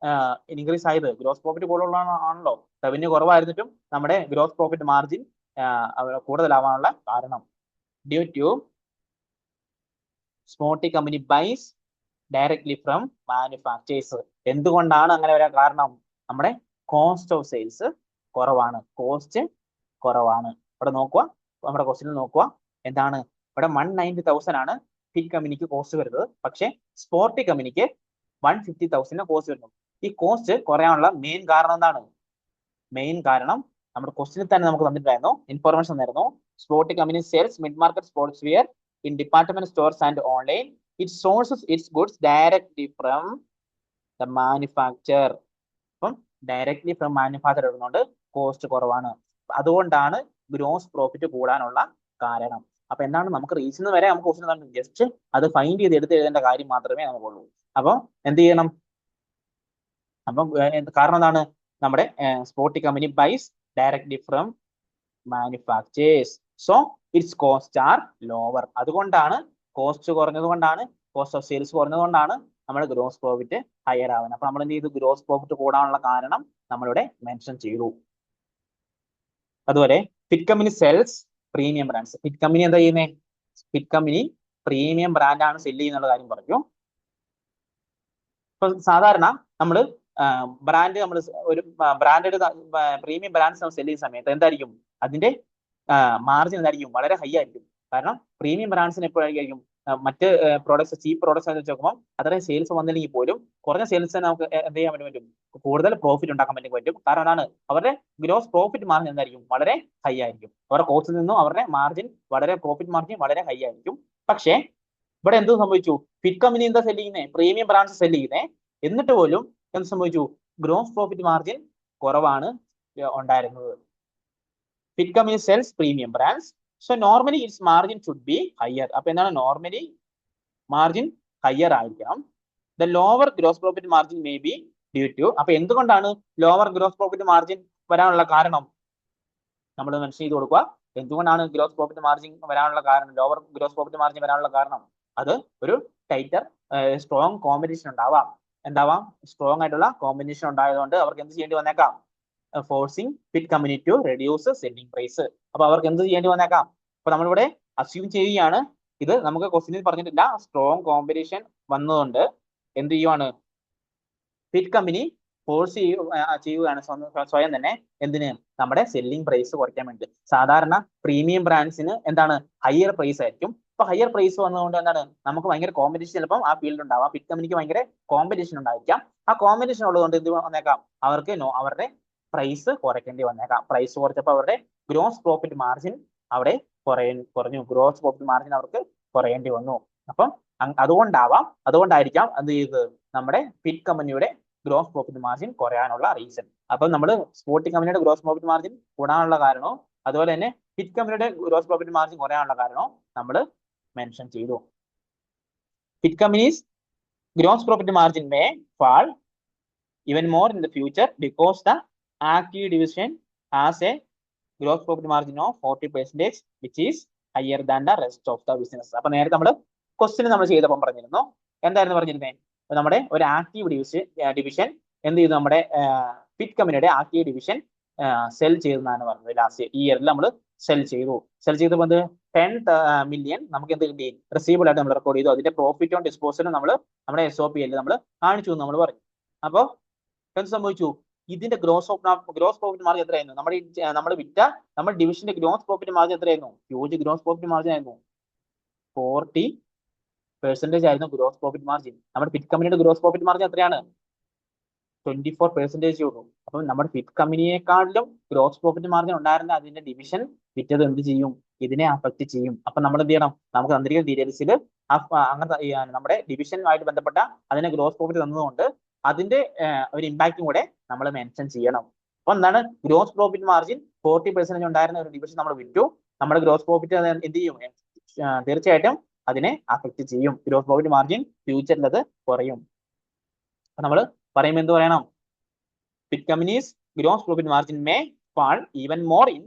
ഇൻക്രീസ് ആയത്? Gross profit കൂടുതലാണല്ലോ. Revenue കുറവായിരുന്നിട്ടും നമ്മുടെ ഗ്രോസ് പ്രോഫിറ്റ് മാർജിൻ കൂടുതലാവാനുള്ള കാരണം due to Spotty company buys directly from manufacturers. എന്തുകൊണ്ടാണ് അങ്ങനെ വരാൻ കാരണം? നമ്മുടെ കോസ്റ്റ് ഓഫ് സെയിൽസ് കുറവാണ്. കോസ്റ്റ് കുറവാണ്. ഇവിടെ നോക്കുക, നമ്മുടെ ക്വസ്റ്റിനിൽ നോക്കുക, എന്താണ് ഇവിടെ 190,000 ആണ് ഫിറ്റ് കമ്പനിക്ക് കോസ്റ്റ് വരുന്നത്. പക്ഷേ സ്പോർട്ടി കമ്പനിക്ക് 150,000 കോസ്റ്റ് വരുന്നു. ഈ കോസ്റ്റ് കുറയാനുള്ള മെയിൻ കാരണം എന്താണ്? മെയിൻ കാരണം നമ്മുടെ ക്വസ്റ്റിനിൽ തന്നെ നമുക്ക് തന്നിട്ടുണ്ടായിരുന്നു, ഇൻഫോർമേഷൻ തന്നിരുന്നു. Sporty company sales mid market sports wear in department stores and online. It sources its goods directly from the manufacturer. അപ്പം ഡയറക്ട്ലി ഫ്രം മാനുഫാക്ചർ എടുക്കുന്നുണ്ട് കോസ്റ്റ് കുറവാണ്. അതുകൊണ്ടാണ് ഗ്രോസ് പ്രോഫിറ്റ് കൂടാനുള്ള കാരണം. അപ്പൊ എന്താണ് നമുക്ക് റീസൺ വരെ നമുക്ക് ക്വസ്റ്റ്യൻ ജസ്റ്റ് അത് ഫൈൻഡ് ചെയ്ത് എടുത്ത് എഴുതേണ്ട കാര്യം മാത്രമേ നമുക്കുള്ളൂ. അപ്പം എന്ത് ചെയ്യണം? അപ്പം കാരണം എന്താണ്? നമ്മുടെ sporty company buys directly from manufacturers. So its cost are lower. അതുകൊണ്ടാണ് കോസ്റ്റ് കുറഞ്ഞത് കൊണ്ടാണ്, കോസ്റ്റ് ഓഫ് സെയിൽസ് കുറഞ്ഞത് കൊണ്ടാണ് നമ്മുടെ ഗ്രോസ് പ്രോഫിറ്റ് ഹയർ ആവുന്നത്. അപ്പൊ നമ്മൾ എന്ത് ചെയ്തു? ഗ്രോസ് പ്രോഫിറ്റ് കൂടാനുള്ള കാരണം നമ്മളിവിടെ മെൻഷൻ ചെയ്തു. അതുപോലെ fit company sells premium brands. Fit company എന്താ ചെയ്യുന്നത്? ഫിറ്റ് കമ്പനി പ്രീമിയം ബ്രാൻഡാണ് സെല് ചെയ്യുന്നുള്ള കാര്യം പറഞ്ഞു. ഇപ്പൊ സാധാരണ നമ്മൾ ബ്രാൻഡ് നമ്മൾ ഒരു ബ്രാൻഡഡ് പ്രീമിയം ബ്രാൻഡ്സ് നമ്മൾ സെല് ചെയ്യുന്ന സമയത്ത് എന്തായിരിക്കും അതിന്റെ മാർജിൻ എന്തായിരിക്കും? വളരെ ഹൈ ആയിരിക്കും. കാരണം പ്രീമിയം ബ്രാൻഡ്സിന് എപ്പോഴായിരിക്കും മറ്റ് പ്രോഡക്ട്സ് ചീപ്പ് പ്രോഡക്ട്സ് വെച്ച് നോക്കുമ്പോൾ അത്രയും സെയിൽസ് വന്നില്ലെങ്കിൽ പോലും കുറഞ്ഞ സെയിൽസ് നമുക്ക് എന്ത് ചെയ്യാൻ പറ്റും? കൂടുതൽ പ്രോഫിറ്റ് ഉണ്ടാക്കാൻ പറ്റും. കാരണം എന്താണ്? അവരുടെ ഗ്രോസ് പ്രോഫിറ്റ് മാർജിൻ എന്തായിരിക്കും? വളരെ ഹൈ ആയിരിക്കും. അവരുടെ കോസ്റ്റിൽ നിന്നും അവരുടെ മാർജിൻ പ്രോഫിറ്റ് മാർജിൻ വളരെ ഹൈ ആയിരിക്കും. പക്ഷേ ഇവിടെ എന്ത് സംഭവിച്ചു? ഫിറ്റ് കമ്പനി എന്താ സെല് ചെയ്യുന്നത്? പ്രീമിയം ബ്രാൻഡ്സ് സെല് ചെയ്യുന്നത്. എന്നിട്ട് പോലും എന്ത് സംഭവിച്ചു? ഗ്രോസ് പ്രോഫിറ്റ് മാർജിൻ കുറവാണ് ഉണ്ടായിരുന്നത്. Fit company sells premium brands. So normally its margin should be higher. അപ്പൊ എന്താണ്? നോർമലി മാർജിൻ ഹയർ ആയിരിക്കണം. The lower gross profit margin may be due to. അപ്പൊ എന്തുകൊണ്ടാണ് ലോവർ ഗ്രോസ് പ്രോഫിറ്റ് മാർജിൻ വരാനുള്ള കാരണം? നമ്മൾ മെൻഷൻ ചെയ്ത് കൊടുക്കുക. എന്തുകൊണ്ടാണ് ഗ്രോസ് പ്രോഫിറ്റ് മാർജിൻ വരാനുള്ള കാരണം, ലോവർ ഗ്രോസ് പ്രോഫിറ്റ് മാർജിൻ വരാനുള്ള കാരണം? അത് ഒരു ടൈറ്റർ സ്ട്രോങ് കോമ്പറ്റീഷൻ ഉണ്ടാവാം. സ്ട്രോങ് ആയിട്ടുള്ള കോമ്പറ്റീഷൻ ഉണ്ടായതുകൊണ്ട് അവർക്ക് എന്ത് ചെയ്യേണ്ടി വന്നേക്കാം? Forcing fit company to reduce selling price. അപ്പൊ അവർക്ക് എന്ത് ചെയ്യേണ്ടി വന്നേക്കാം? അപ്പൊ നമ്മളിവിടെ അസ്യൂം ചെയ്യുകയാണ്, ഇത് നമുക്ക് ക്വസ്റ്റ്യനിൽ പറഞ്ഞിട്ടില്ല. സ്ട്രോങ് കോമ്പറ്റീഷൻ വന്നതുകൊണ്ട് എന്ത് ചെയ്യുവാണ്? ഫിറ്റ് കമ്പനി ഫോഴ്സ് ചെയ്യുകയാണ് സ്വയം തന്നെ. എന്തിന്? നമ്മുടെ സെല്ലിംഗ് പ്രൈസ് കുറയ്ക്കാൻ വേണ്ടി. സാധാരണ പ്രീമിയം ബ്രാൻഡ്സിന് എന്താണ്? ഹയർ പ്രൈസ് ആയിരിക്കും. അപ്പൊ ഹയർ പ്രൈസ് വന്നതുകൊണ്ട് എന്താണ്? നമുക്ക് ഭയങ്കര കോമ്പറ്റീഷൻ ചിലപ്പം ആ ഫീൽഡ് ഉണ്ടാവാം. ഫിറ്റ് കമ്പനിക്ക് ഭയങ്കര കോമ്പറ്റീഷൻ ഉണ്ടായിരിക്കാം. ആ കോമ്പറ്റീഷൻ ഉള്ളതുകൊണ്ട് എന്ത് വന്നേക്കാം? അവർക്ക് അവരുടെ പ്രൈസ് കുറയ്ക്കേണ്ടി വന്നേക്കാം. പ്രൈസ് കുറച്ചപ്പോൾ അവരുടെ ഗ്രോസ് പ്രോഫിറ്റ് മാർജിൻ അവിടെ കുറഞ്ഞു. ഗ്രോസ് പ്രോഫിറ്റ് മാർജിൻ അവർക്ക് കുറയേണ്ടി വന്നു. അപ്പം അതുകൊണ്ടായിരിക്കാം എന്ത് ചെയ്തത്? നമ്മുടെ ഫിറ്റ് കമ്പനിയുടെ ഗ്രോസ് പ്രോഫിറ്റ് മാർജിൻ കുറയാനുള്ള റീസൺ. അപ്പം നമ്മൾ സ്പോർട്ടി കമ്പനിയുടെ ഗ്രോസ് പ്രോഫിറ്റ് മാർജിൻ കൂടാനുള്ള കാരണവും അതുപോലെ തന്നെ ഫിറ്റ് കമ്പനിയുടെ ഗ്രോസ് പ്രോഫിറ്റ് മാർജിൻ കുറയാനുള്ള കാരണവും നമ്മൾ മെൻഷൻ ചെയ്തു. Fit company's gross profit margin may fall even more in the future because the active division has a gross profit margin of 40%, which is higher than the rest of the business. അപ്പൊ നേരത്തെ നമ്മൾ question നമ്മൾ ചെയ്തപ്പോൾ പറഞ്ഞിരുന്നു, എന്തായിരുന്നു പറഞ്ഞിരുന്നത്? നമ്മുടെ ഒരു ആക്റ്റീവ് ഡിവിഷൻ എന്ത് ചെയ്തു? നമ്മുടെ ഫിറ്റ് കമ്പനിയുടെ ആക്റ്റീവ് ഡിവിഷൻ സെൽ ചെയ്തെന്നാണ് പറഞ്ഞത്. ലാസ്റ്റ് ഇയറിൽ നമ്മൾ സെൽ ചെയ്തപ്പോൾ 10 million നമുക്ക് എന്ത് കിട്ടി? റിസീവബിൾ ആയിട്ട് നമ്മൾ റെക്കോർഡ് ചെയ്തു. അതിന്റെ പ്രോഫിറ്റ് ഓൺ ഡിസ്പോസലും നമ്മൾ നമ്മുടെ SOP-ൽ നമ്മൾ കാണിച്ചു എന്ന് നമ്മൾ പറഞ്ഞു. അപ്പോൾ എന്ത് സംഭവിച്ചു? ഇതിന്റെ ഗ്രോസ് പ്രോഫിറ്റ് മാർജിൻ എത്രയായിരുന്നു? നമ്മുടെ ഡിവിഷന്റെ ഗ്രോസ് പ്രോഫിറ്റ് മാർജിൻ എത്രയായിരുന്നു? ഹ്യൂജ് ഗ്രോസ് പ്രോഫിറ്റ് മാർജിൻ ആയിരുന്നു. 40% ആയിരുന്നു ഗ്രോസ് പ്രോഫിറ്റ് മാർജിൻ. നമ്മുടെ ഫിറ്റ് കമ്പനിയുടെ ഗ്രോസ് പ്രോഫിറ്റ് മാർജിൻ എത്രയാണ്? 24% ഉള്ളൂ. അപ്പം നമ്മുടെ ഫിറ്റ് കമ്പനിയെക്കാളിലും ഗ്രോസ് പ്രോഫിറ്റ് മാർജിൻ ഉണ്ടായിരുന്ന അതിന്റെ ഡിവിഷൻ വിറ്റത് എന്ത് ചെയ്യും? ഇതിനെ അഫക്ട് ചെയ്യും. അപ്പൊ നമ്മൾ എന്ത് ചെയ്യണം? നമുക്ക് തന്നിരിക്കുന്ന ഡീറ്റെയിൽസിൽ അങ്ങനത്തെ നമ്മുടെ ഡിവിഷനുമായിട്ട് ബന്ധപ്പെട്ട അതിന്റെ ഗ്രോസ് പ്രോഫിറ്റ് തന്നതുകൊണ്ട് അതിന്റെ ഒരു ഇമ്പാക്റ്റും കൂടെ നമ്മൾ മെൻഷൻ ചെയ്യണം. അപ്പൊ എന്താണ്? ഗ്രോസ് പ്രോഫിറ്റ് മാർജിൻ 40% ഉണ്ടായിരുന്ന ഒരു ഡിവിഷൻ നമ്മൾ വിറ്റു. നമ്മുടെ ഗ്രോസ് പ്രോഫിറ്റ് എന്ത് ചെയ്യും? തീർച്ചയായിട്ടും അതിനെ അഫക്ട് ചെയ്യും. ഗ്രോസ് പ്രോഫിറ്റ് മാർജിൻ ഫ്യൂച്ചറിൽ അത് കുറയും. അപ്പൊ നമ്മൾ പറയുമ്പോൾ എന്ത് പറയണം? Fit company's gross profit margin may fall even more in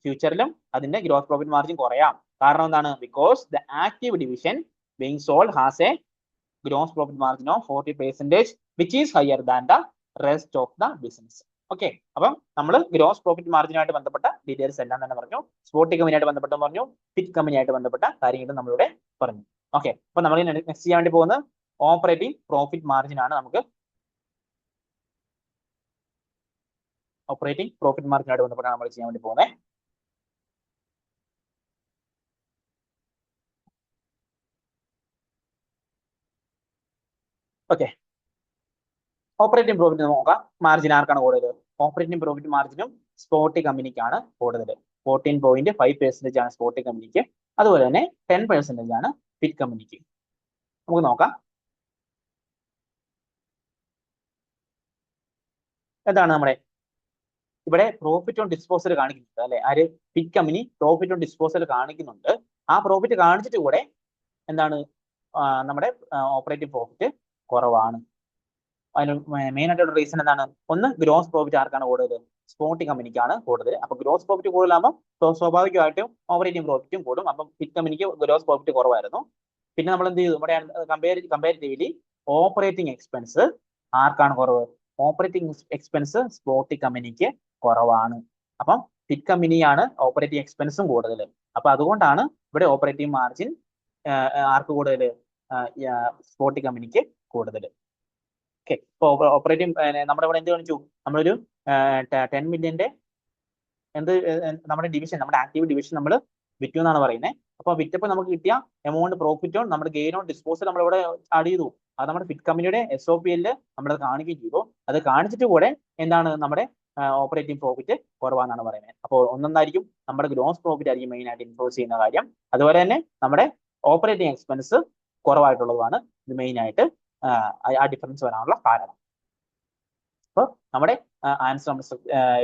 ഫ്യൂച്ചറിലും അതിന്റെ ഗ്രോസ് പ്രോഫിറ്റ് മാർജിൻ കുറയാം. കാരണം എന്താണ്? Because the active division being sold has a gross profit margin of 40%, which is higher than the rest of the business. Okay, അപ്പം നമ്മൾ gross profit മാർജിനുമായിട്ട് ബന്ധപ്പെട്ട details എല്ലാം തന്നെ പറഞ്ഞു. സ്പോട്ടി കമ്പനിയായിട്ട് ബന്ധപ്പെട്ട് പറഞ്ഞു, ഫിറ്റ് കമ്പനിയായിട്ട് ബന്ധപ്പെട്ട കാര്യങ്ങൾ നമ്മളിവിടെ പറഞ്ഞു. ഓക്കെ, അപ്പൊ നമ്മൾ നെക്സ്റ്റ് ചെയ്യാൻ വേണ്ടി പോകുന്നത് ഓപ്പറേറ്റിംഗ് പ്രോഫിറ്റ് മാർജിൻ ആണ്. നമുക്ക് ഓപ്പറേറ്റിംഗ് പ്രോഫിറ്റ് മാർജിനായിട്ട് ബന്ധപ്പെട്ടാണ് നമ്മൾ ചെയ്യാൻ വേണ്ടി പോകുന്നത്. ഓക്കെ, ഓപ്പറേറ്റിംഗ് പ്രോഫിറ്റ് നോക്കാം. മാർജിൻ ആർക്കാണ് കൂടുതൽ? ഓപ്പറേറ്റിംഗ് പ്രോഫിറ്റ് മാർജിനും സ്പോട്ടി കമ്പനിക്കാണ് കൂടുതൽ. 14.5% ആണ് സ്പോട്ടി കമ്പനിക്ക്, അതുപോലെ തന്നെ 10% ആണ് ഫിറ്റ് കമ്പനിക്ക്. നമുക്ക് നോക്കാം എന്താണ് നമ്മുടെ ഇവിടെ പ്രോഫിറ്റ് ഓൺ ഡിസ്പോസൽ കാണിക്കുന്നുണ്ട് അല്ലെ. ആര്? Fit company profit on disposal കാണിക്കുന്നുണ്ട്. ആ പ്രോഫിറ്റ് കാണിച്ചിട്ട് കൂടെ എന്താണ് നമ്മുടെ ഓപ്പറേറ്റിംഗ് പ്രോഫിറ്റ് കുറവാണ്. അതിന് മെയിൻ ആയിട്ടുള്ള റീസൺ എന്താണ്? ഒന്ന്, ഗ്രോസ് പ്രോഫിറ്റ് ആർക്കാണ് കൂടുതൽ? സ്പോട്ടി കമ്പനിക്കാണ് കൂടുതൽ. അപ്പൊ ഗ്രോസ് പ്രോഫിറ്റ് കൂടുതലാകുമ്പോൾ സ്വാഭാവികമായിട്ടും ഓപ്പറേറ്റിംഗ് പ്രോഫിറ്റും കൂടും. അപ്പം ഫിറ്റ് കമ്പനിക്ക് ഗ്രോസ് പ്രോഫിറ്റ് കുറവായിരുന്നു. പിന്നെ നമ്മൾ എന്ത് ചെയ്തു? ഇവിടെ കമ്പാരിറ്റീവ്ലി ഓപ്പറേറ്റിംഗ് എക്സ്പെൻസ് ആർക്കാണ് കുറവ്? ഓപ്പറേറ്റിംഗ് എക്സ്പെൻസ് സ്പോട്ടി കമ്പനിക്ക് കുറവാണ്. അപ്പം ഫിറ്റ് കമ്പനിയാണ് ഓപ്പറേറ്റിംഗ് എക്സ്പെൻസും കൂടുതൽ. അപ്പൊ അതുകൊണ്ടാണ് ഇവിടെ ഓപ്പറേറ്റിംഗ് മാർജിൻ ആർക്ക് കൂടുതൽ? സ്പോട്ടി കമ്പനിക്ക് കൂടുതൽ. ഓക്കെ, ഇപ്പൊ ഓപ്പറേറ്റിംഗ് നമ്മുടെ ഇവിടെ എന്ത് കാണിച്ചു? നമ്മളൊരു 10 മില്യന്റെ എന്ത് നമ്മുടെ ഡിവിഷൻ, നമ്മുടെ ആക്റ്റീവ് ഡിവിഷൻ നമ്മൾ വിറ്റു എന്നാണ് പറയുന്നത്. അപ്പൊ വിറ്റപ്പോൾ നമുക്ക് കിട്ടിയ എമൗണ്ട് പ്രോഫിറ്റ് ഓൺ നമ്മുടെ ഗെയിൻ ഓൺ ഡിസ്പോസൽ നമ്മൾ ഇവിടെ ആഡ് ചെയ്തു. അത് നമ്മുടെ ഫിറ്റ് കമ്പനിയുടെ SOP-ൽ നമ്മൾ കാണിക്കുകയും ചെയ്തു. അത് കാണിച്ചിട്ട് കൂടെ എന്താണ് നമ്മുടെ ഓപ്പറേറ്റിംഗ് പ്രോഫിറ്റ് കുറവാണെന്നാണ് പറയുന്നത്. അപ്പോൾ ഒന്നെന്തായിരിക്കും? നമ്മുടെ ഗ്രോസ് പ്രോഫിറ്റ് ആയിരിക്കും മെയിൻ ആയിട്ട് ഇൻഫ്ലുവൻസ് ചെയ്യുന്ന കാര്യം. അതുപോലെ തന്നെ നമ്മുടെ ഓപ്പറേറ്റിംഗ് എക്സ്പെൻസ് കുറവായിട്ടുള്ളതാണ് ഇത് മെയിൻ ആയിട്ട് ആ ഡിഫറൻസ് വരാനുള്ള കാരണം. അപ്പൊ നമ്മുടെ ആൻസർ നമ്മൾ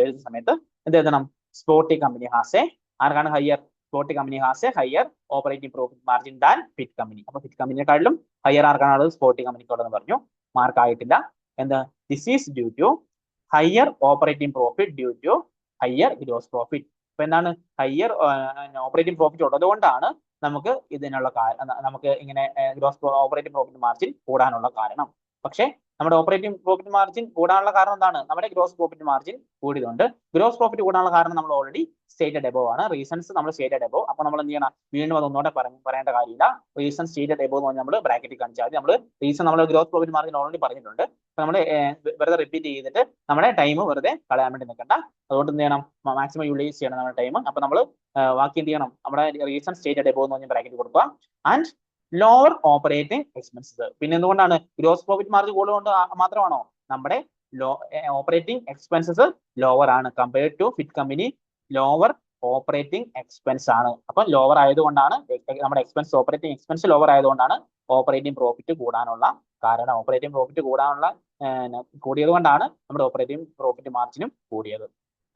എഴുതുന്ന സമയത്ത് എന്ത് എഴുതണം? സ്പോട്ടി കമ്പനി ഹാസ് എ, ആർക്കാണ് higher? Spotty company has a higher operating profit margin than Fit company. അപ്പൊ ഫിറ്റ് കമ്പനിയെക്കാളും ഹയർ ആർക്കാണ്? സ്പോട്ടി കമ്പനിക്കുള്ളതെന്ന് പറഞ്ഞു. മാർക്ക് ആയിട്ടില്ല. എന്താ? This is due to higher operating profit due to higher gross profit. അപ്പൊ എന്താണ്? ഹയർ ഓപ്പറേറ്റിംഗ് പ്രോഫിറ്റ് ഉള്ളത് കൊണ്ടാണ് നമുക്ക് ഇതിനുള്ള നമുക്ക് ഇങ്ങനെ ഓപ്പറേറ്റിംഗ് പ്രോഫിറ്റ് മാർജിൻ കൂടാനുള്ള കാരണം. പക്ഷേ നമ്മുടെ ഓപ്പറേറ്റിംഗ് പ്രോഫിറ്റ് മാർജിൻ കൂടാനുള്ള കാരണം എന്താണ്? നമ്മുടെ ഗ്രോസ് പ്രോഫിറ്റ് മാർജിൻ കൂടിയതുകൊണ്ട്. ഗ്രോസ് പ്രോഫിറ്റ് കൂടാനുള്ള കാരണം നമ്മൾ ഓൾറെഡി സ്റ്റേറ്റഡ് എബോവ് ആണ്. റീസൺസ് നമ്മൾ സ്റ്റേറ്റഡ് എബോവ്. അപ്പൊ നമ്മൾ എന്ത് ചെയ്യണം? വീണ്ടും അത് ഒന്നുകൂടെ പറയേണ്ട കാര്യമില്ല. റീസൺ സ്റ്റേറ്റഡ് എബോവ് എന്ന് പറഞ്ഞാൽ നമ്മൾ ബ്രാക്കറ്റിൽ കാണിച്ചാൽ മതി. നമ്മൾ റീസൺ നമ്മൾ ഗ്രോസ് പ്രോഫിറ്റ് മാർജിൻ ഓൾറെഡി പറഞ്ഞിട്ടുണ്ട്. അപ്പൊ നമ്മൾ വെറുതെ റിപ്പീറ്റ് ചെയ്തിട്ട് നമ്മുടെ ടൈം വെറുതെ കളയാൻ വേണ്ടി നിൽക്കണ്ട. അതുകൊണ്ട് എന്ത് ചെയ്യണം? മാക്സിമം യൂട്ടിലൈസ് ചെയ്യണം നമ്മുടെ ടൈം. അപ്പൊ നമ്മൾ ബാക്കി എന്ത് ചെയ്യണം? നമ്മുടെ റീസൺ സ്റ്റേറ്റഡ് എബോവ് എന്ന് പറഞ്ഞ ബ്രാക്കറ്റ് കൊടുക്കുക. And lower operating expenses. പിന്നെ എന്തുകൊണ്ടാണ്? ഗ്രോസ് പ്രോഫിറ്റ് മാർജിൻ കൂടുതലുകൊണ്ട് മാത്രമാണോ? നമ്മുടെ ഓപ്പറേറ്റിംഗ് എക്സ്പെൻസസ് ലോവർ ആണ് compared to fit company. Lower operating expense ആണ്. അപ്പൊ ലോവർ ആയതുകൊണ്ടാണ് നമ്മുടെ ഓപ്പറേറ്റിംഗ് എക്സ്പെൻസ് ലോവർ ആയതുകൊണ്ടാണ് ഓപ്പറേറ്റിംഗ് പ്രോഫിറ്റ് കൂടാനുള്ള കാരണം. ഓപ്പറേറ്റിംഗ് പ്രോഫിറ്റ് കൂടിയത് കൊണ്ടാണ് നമ്മുടെ ഓപ്പറേറ്റിംഗ് പ്രോഫിറ്റ് മാർജിനും കൂടിയത്.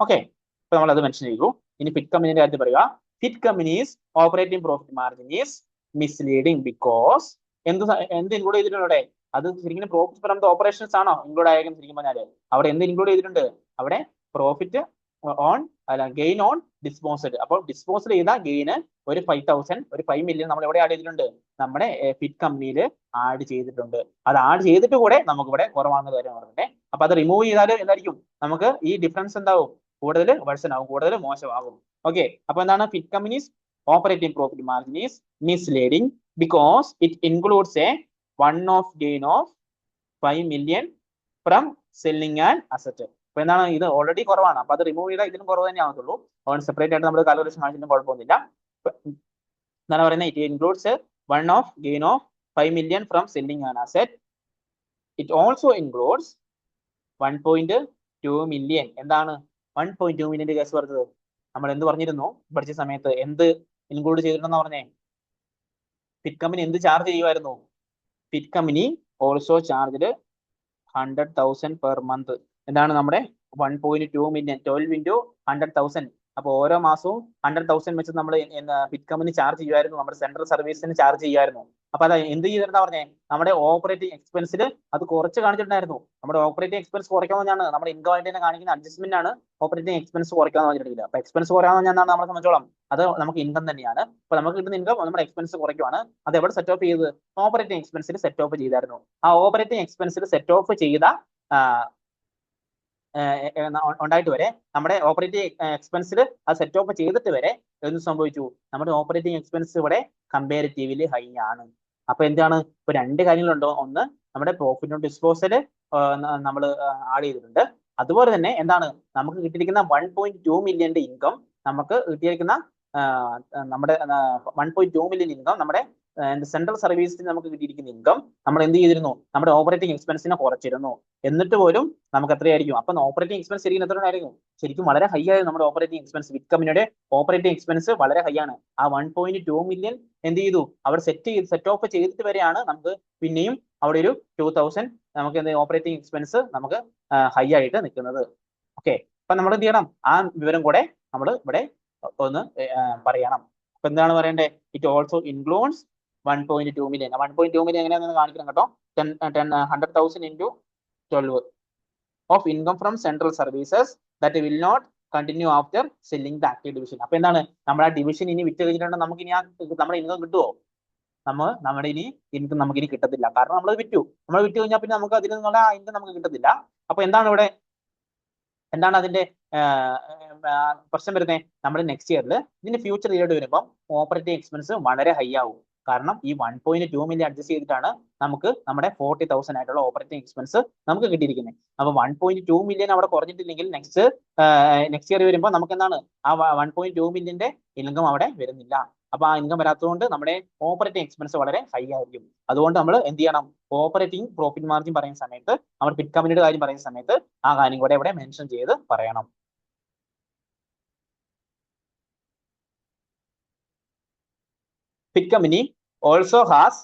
ഓക്കെ, ഇപ്പൊ നമ്മൾ അത് മെൻഷൻ ചെയ്തു. ഇനി ഫിറ്റ് കമ്പനിയുടെ കാര്യത്തിൽ പറയുക. Fit companies operating profit margin is misleading because എന്ത് ഇൻക്ലൂഡ് ചെയ്തിട്ടുണ്ട്? അത് ശരിക്കും പ്രോഫിറ്റ് ഫ്രം ദ ഓപ്പറേഷൻസ് ആണോ ഇൻക്ലൂഡ് ആയേക്കും? ശരിക്കും പറഞ്ഞാല് അവിടെ എന്ത് ഇൻക്ലൂഡ് ചെയ്തിട്ടുണ്ട്? അവിടെ profit on gain on disposal. അപ്പോൾ ഡിസ്പോസൽ ചെയ്ത ഗെയിന് ഒരു 5,000, ഒരു 5 മില്യൺ നമ്മൾ എവിടെ ആഡ് ചെയ്തിട്ടുണ്ട്? നമ്മുടെ ഫിറ്റ് കമ്പനിയിൽ ആഡ് ചെയ്തിട്ടുണ്ട്. അത് ആഡ് ചെയ്തിട്ട് കൂടെ നമുക്ക് ഇവിടെ കുറവാണെന്ന കാര്യം പറഞ്ഞിട്ടേ. അപ്പൊ അത് റിമൂവ് ചെയ്താൽ എന്തായിരിക്കും? നമുക്ക് ഈ ഡിഫറൻസ് എന്താവും? കൂടുതൽ വേഴ്സൺ ആവും, കൂടുതൽ മോശമാകും. ഓക്കെ, അപ്പൊ എന്താണ്? Fit companies operating profit margin is misleading because it includes a one-off gain of 5 million from selling an asset. അപ്പൊ എന്താണ്? ഇത് ഓൾറെഡി കുറവാണ്. അപ്പൊ അത് റിമൂവ് ചെയ്താൽ ഇതിനും കുറവ് തന്നെ ആവത്തുള്ളൂ. അതുകൊണ്ട് സെപ്പറേറ്റ് ആയിട്ട് നമ്മൾ കാൽക്കുലേഷൻ കാണിച്ചിട്ടും കുഴപ്പമൊന്നുമില്ല. എന്താണ് പറയുന്നത്? It includes one of gain of 5 million from selling an asset. It also includes 1.2 million. എന്താണ് 1.2 million കേസ് പറഞ്ഞത്? നമ്മൾ എന്ത് പറഞ്ഞിരുന്നു പഠിച്ച സമയത്ത്? എന്ത് ഇൻക്ലൂഡ് ചെയ്തിട്ടുണ്ടെന്ന് പറഞ്ഞേ? ഫിറ്റ് കമ്പനി എന്ത് ചാർജ് ചെയ്യുമായിരുന്നു? Fit company also charged 100,000 per month. എന്താണ് നമ്മുടെ 1.2 മില്യൺ 12 into 100,000 അപ്പോൾ ഓരോ മാസവും 100,000 വെച്ച് നമ്മൾ ഫിറ്റ് കമ്പനി ചാർജ് ചെയ്യുമായിരുന്നു, നമ്മുടെ സെൻട്രൽ സർവീസിന് ചാർജ് ചെയ്യുമായിരുന്നു. അപ്പൊ അത് എന്ത് ചെയ്തിട്ടാ പറഞ്ഞേ, നമ്മുടെ ഓപ്പറേറ്റിംഗ് എക്സ്പെൻസിൽ അത് കുറച്ച് കാണിച്ചിട്ടുണ്ടായിരുന്നു. നമ്മുടെ ഓപ്പറേറ്റിംഗ് എക്സ്പെൻസ് കുറയ്ക്കാമെന്നാണ് നമ്മുടെ ഇൻകം ആയിട്ട് തന്നെ കാണിക്കുന്ന അഡ്ജസ്റ്റ്മെന്റ് ആണ് ഓപ്പറേറ്റിംഗ് എക്സ്പെൻസ് കുറയ്ക്കാന്ന് പറഞ്ഞിട്ടില്ല. അപ്പൊ എക്സ്പെൻസ് കുറയാമെന്ന് എന്നാണ് നമ്മളെ സംബന്ധിച്ചോളം അത് നമുക്ക് ഇൻകം തന്നെയാണ്. അപ്പൊ നമുക്ക് കിട്ടുന്ന ഇൻകം നമ്മുടെ എക്സ്പെൻസ് കുറയ്ക്കുവാണ്. അത് എവിടെ സെറ്റ് ഓഫ് ചെയ്ത്, ഓപ്പറേറ്റിംഗ് എക്സ്പെൻസിൽ സെറ്റ് ഓഫ് ചെയ്തായിരുന്നു. ആ ഓപ്പറേറ്റിംഗ് എക്സ്പെൻസിൽ സെറ്റ് ഓഫ് ചെയ്ത ഉണ്ടായിട്ട് വരെ നമ്മുടെ ഓപ്പറേറ്റിംഗ് എക്സ്പെൻസിൽ അത് സെറ്റ് ഓഫ് ചെയ്തിട്ട് വരെ എന്ത് സംഭവിച്ചു, നമ്മുടെ ഓപ്പറേറ്റിംഗ് എക്സ്പെൻസ് ഇവിടെ കമ്പാരിറ്റീവ്ലി ഹൈ ആണ്. അപ്പൊ എന്താണ്, ഇപ്പൊ രണ്ട് കാര്യങ്ങളുണ്ടോ, ഒന്ന് നമ്മുടെ പ്രോഫിറ്റ് ഓൺ ഡിസ്പോസൽ നമ്മൾ ആഡ് ചെയ്തിട്ടുണ്ട്. അതുപോലെ തന്നെ എന്താണ്, നമുക്ക് കിട്ടിയിരിക്കുന്ന 1.2 മില്യന്റെ ഇൻകം, നമുക്ക് കിട്ടിയിരിക്കുന്ന നമ്മുടെ 1.2 മില്യൺ ഇൻകം നമ്മുടെ സെൻട്രൽ സർവീസിന് നമുക്ക് കിട്ടിയിരിക്കുന്ന ഇൻകം നമ്മൾ എന്ത് ചെയ്തിരുന്നു, നമ്മുടെ ഓപ്പറേറ്റിംഗ് എക്സ്പെൻസിനെ കുറച്ചിരുന്നു. എന്നിട്ട് പോലും നമുക്ക് എത്രയായിരിക്കും, അപ്പൊ ഓപ്പറേറ്റിംഗ് എക്സ്പെൻസ് ശരിക്കും എത്രയായിരിക്കും, ശരിക്കും വളരെ ഹൈ ആയിരുന്നു നമ്മുടെ ഓപ്പറേറ്റിംഗ് എക്സ്പെൻസ്. വിത്ത് കമ്പനിയുടെ ഓപ്പറേറ്റിംഗ് എക്സ്പെൻസ് വളരെ ഹൈ ആണ്. ആ 1.2 മില്യൺ എന്ത് ചെയ്തു, അവിടെ സെറ്റ് ഓഫ് ചെയ്തിട്ട് വരെയാണ് നമുക്ക് പിന്നെയും അവിടെ ഒരു 2,000 നമുക്ക് എന്ത് ഓപ്പറേറ്റിംഗ് എക്സ്പെൻസ് നമുക്ക് ഹൈ ആയിട്ട് നിൽക്കുന്നത്. ഓക്കെ, അപ്പൊ നമ്മൾ എന്ത് ചെയ്യണം, ആ വിവരം കൂടെ നമ്മൾ ഇവിടെ ഒന്ന് പറയണം. അപ്പൊ എന്താണ് പറയണ്ടേ, it also includes 1.2 million. 1.2 million എങ്ങനെയാണെന്ന് കാണിക്കണം കേട്ടോ. 100,000 into 12 of income from central services that will not continue after selling the active division. അപ്പൊ എന്താണ്, നമ്മുടെ ആ ഡിവിഷൻ ഇനി വിറ്റ് കഴിഞ്ഞിട്ടുണ്ടെങ്കിൽ നമുക്ക് ഇനി നമ്മുടെ ഇൻകം കിട്ടുമോ, നമ്മുടെ ഇനി ഇൻകം നമുക്ക് ഇനി കിട്ടത്തില്ല. കാരണം നമ്മൾ വിറ്റു കഴിഞ്ഞാൽ പിന്നെ നമുക്ക് അതിൽ നിന്നുള്ള ആ ഇൻകം നമുക്ക് കിട്ടത്തില്ല. അപ്പൊ എന്താണ് ഇവിടെ, എന്താണ് അതിന്റെ പ്രശ്നം വരുന്നത്, നമ്മുടെ നെക്സ്റ്റ് ഇയറിൽ ഇതിന്റെ ഫ്യൂച്ചർ ഇയർ വരുമ്പോൾ ഓപ്പറേറ്റിംഗ് എക്സ്പെൻസ് വളരെ ഹൈ ആവും. കാരണം ഈ 1.2 മില്യൺ അഡ്ജസ്റ്റ് ചെയ്തിട്ടാണ് നമുക്ക് നമ്മുടെ 40,000 ആയിട്ടുള്ള ഓപ്പറേറ്റിംഗ് എക്സ്പെൻസ് നമുക്ക് കിട്ടിയിരിക്കുന്നത്. അപ്പൊ 1.2 മില്യൺ അവിടെ കുറഞ്ഞിട്ടില്ലെങ്കിൽ നെക്സ്റ്റ് ഇയർ വരുമ്പോൾ നമുക്ക് എന്താണ്, ആ 1.2 മില്യന്റെ ഇൻകം അവിടെ വരുന്നില്ല. അപ്പൊ ആ ഇൻകം വരാത്തതുകൊണ്ട് നമ്മുടെ ഓപ്പറേറ്റിംഗ് എക്സ്പെൻസ് വളരെ ഹൈ ആയിരിക്കും. അതുകൊണ്ട് നമ്മൾ എന്ത് ചെയ്യണം, ഓപ്പറേറ്റിംഗ് പ്രോഫിറ്റ് മാർജിൻ പറയുന്ന സമയത്ത്, നമ്മൾ ഫിറ്റ് കമ്പനിയുടെ കാര്യം പറയുന്ന സമയത്ത് ആ കാര്യം കൂടെ ഇവിടെ മെൻഷൻ ചെയ്ത് പറയണം. Fit company also has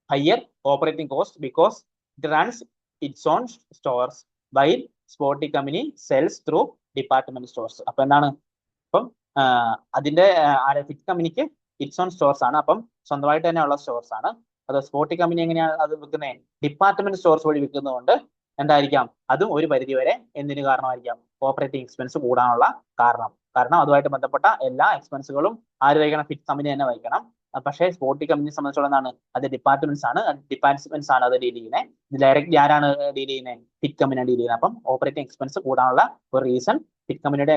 higher operating cost because it runs its own stores while Sporty company sells through department stores. അപ്പൊ എന്താണ്, അപ്പം അതിന്റെ ഫിറ്റ് കമ്പനിക്ക് ഇറ്റ്സ് ഓൺ സ്റ്റോർസ് ആണ്, അപ്പം സ്വന്തമായിട്ട് തന്നെ ഉള്ള സ്റ്റോർസ് ആണ്. അത് സ്പോർട്ടി കമ്പനി എങ്ങനെയാണ് അത് വിൽക്കുന്നത്, ഡിപ്പാർട്ട്മെന്റ് സ്റ്റോർസ് വഴി വിൽക്കുന്നതുകൊണ്ട് എന്തായിരിക്കാം, അതും ഒരു പരിധി വരെ എന്തിനു കാരണമായിരിക്കാം, ഓപ്പറേറ്റിംഗ് എക്സ്പെൻസ് കൂടാനുള്ള കാരണം അതുമായിട്ട് ബന്ധപ്പെട്ട എല്ലാ എക്സ്പെൻസുകളും ആര് വഹിക്കണം, ഫിറ്റ് കമ്പനി തന്നെ വഹിക്കണം. പക്ഷേ സ്പോർട്ടി കമ്പനിയെ സംബന്ധിച്ചോളം എന്താണ്, അത് ഡിപ്പാർട്ട്മെന്റ്സ് ആണ് അത് ഡീൽ ചെയ്യുന്നത്. ഡയറക്റ്റ്ലി ആരാണ് ഡീൽ ചെയ്യുന്നത്, ഫിറ്റ് കമ്പനിയാണ് ഡീൽ ചെയ്യുന്നത്. അപ്പം ഓപ്പറേറ്റിംഗ് എക്സ്പെൻസ് കൂടാനുള്ള ഒരു റീസൺ, ഫിറ്റ് കമ്പനിയുടെ